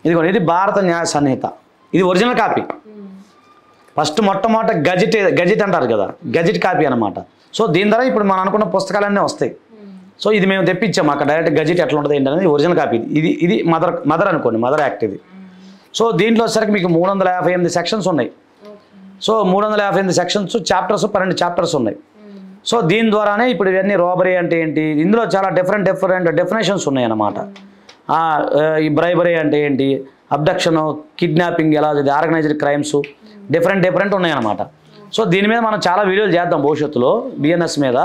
Speaker 2: ఇదిగోండి, ఇది భారత న్యాయ సంహిత, ఇది ఒరిజినల్ కాపీ. ఫస్ట్ మొట్టమొదట గజెట్ అంటారు కదా, గజెట్ కాపీ అనమాట. సో దీని ద్వారా ఇప్పుడు మనం అనుకున్న పుస్తకాలన్నీ వస్తాయి. సో ఇది మేము తెప్పించాము అక్కడ డైరెక్ట్ గజెట్ ఎట్లా ఉంటుంది ఏంటనేది ఒరిజినల్ కాపీ. ఇది మదర్ అనుకోండి, మదర్ యాక్ట్ ఇది. సో దీంట్లో వచ్చేసరికి మీకు 358 సెక్షన్స్ ఉన్నాయి. సో 358 సెక్షన్స్, చాప్టర్స్ 12 చాప్టర్స్ ఉన్నాయి. సో దీని ద్వారానే ఇప్పుడు ఇవన్నీ రాబరీ అంటే ఏంటి, ఇందులో చాలా డిఫరెంట్ డెఫినేషన్స్ ఉన్నాయి అన్నమాట. ఈ బ్రైబరీ అంటే ఏంటి, అబ్డక్షన్, కిడ్నాపింగ్ ఎలా, ఆర్గనైజ్డ్ క్రైమ్స్, డిఫరెంట్ ఉన్నాయన్నమాట. సో దీని మీద మనం చాలా వీడియోలు చేద్దాం భవిష్యత్తులో బిఎన్ఎస్ మీద.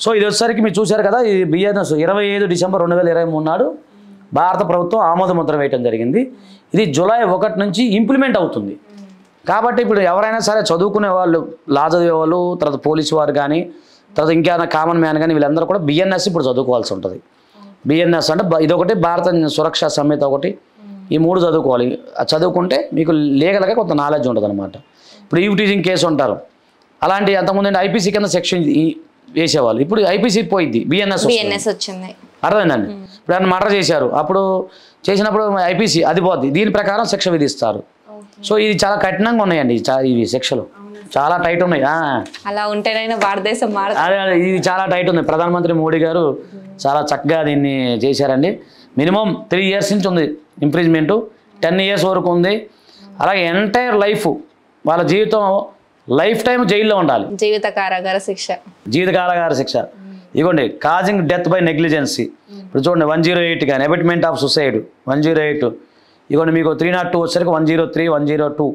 Speaker 2: సో ఇది వచ్చేసరికి మీరు చూశారు కదా, ఈ బిఎన్ఎస్ 25 డిసెంబర్ 2023 నాడు భారత ప్రభుత్వం ఆమోద ముద్ర వేయడం జరిగింది. ఇది జూలై 1 నుంచి ఇంప్లిమెంట్ అవుతుంది. కాబట్టి ఇప్పుడు ఎవరైనా సరే చదువుకునే వాళ్ళు, లా చదివే వాళ్ళు, తర్వాత పోలీసు వారు కానీ, తర్వాత ఇంకేమైనా కామన్ మ్యాన్ కానీ, వీళ్ళందరూ కూడా బిఎన్ఎస్ ఇప్పుడు చదువుకోవాల్సి ఉంటుంది. బిఎన్ఎస్ అంటే ఇదొకటి, భారత సురక్షా సంహిత ఒకటి, ఈ 3 చదువుకోవాలి. చదువుకుంటే మీకు లీగల్గా కొంత నాలెడ్జ్ ఉంటుంది అనమాట. ఇప్పుడు ఈవ్ టీజింగ్ కేసు ఉంటారు, అలాంటి అంతకుముందు ఐపీసీ కింద సెక్షన్ వేసేవాళ్ళు, ఇప్పుడు ఐపీసీ పోయింది, బిఎన్ఎస్
Speaker 1: వచ్చింది.
Speaker 2: అర్థమైందండి. ఇప్పుడు ఆయన మర్డర్ చేశారు, అప్పుడు చేసినప్పుడు ఐపీసీ అది పోద్ది, దీని ప్రకారం శిక్ష విధిస్తారు. సో ఇది చాలా కఠినంగా ఉన్నాయండి ఇవి శిక్షలు, చాలా టైట్ ఉన్నాయి.
Speaker 1: అలా ఉంటేనైనా భారతదేశం
Speaker 2: ఇది చాలా టైట్ ఉంది. ప్రధానమంత్రి మోడీ గారు చాలా చక్కగా దీన్ని చేశారండి. మినిమం 3 years నుంచి ఉంది ఇంప్రిజ్మెంటు, 10 years వరకు ఉంది. అలాగే ఎంటైర్ లైఫ్, వాళ్ళ జీవితం లైఫ్ టైం జైల్లో ఉండాలి,
Speaker 1: జీవిత కారాగార శిక్ష. ఇదిగోండి, కాజింగ్ డెత్ బై నెగ్లిజెన్సీ. ఇప్పుడు చూడండి 108 కానీ, అబెట్మెంట్ ఆఫ్ సూసైడ్ 108. ఇదిగోండి మీకు 302 వచ్చేసరికి 103, 102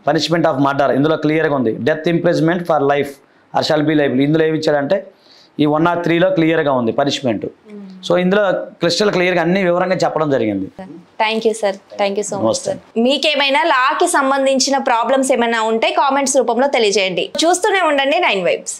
Speaker 1: పనిష్మెంట్ ఆఫ్ మర్డర్. ఇందులో క్లియర్గా ఉంది, death imprisonment for life or shall be life. ఇందులో ఏమి ఇచ్చాడంటే ఈ 103లో క్లియర్గా ఉంది పనిష్మెంట్. సో ఇందులో క్లిస్టల్ క్లియర్గా అన్ని వివరంగా చెప్పడం జరిగింది. Thank you sir, thank you so much sir. మీకేమైనా లాకి సంబంధించిన ప్రాబ్లమ్స్ ఏమైనా ఉంటే కామెంట్స్ రూపంలో తెలియజేయండి. చూస్తూనే ఉండండి 9 Vibes.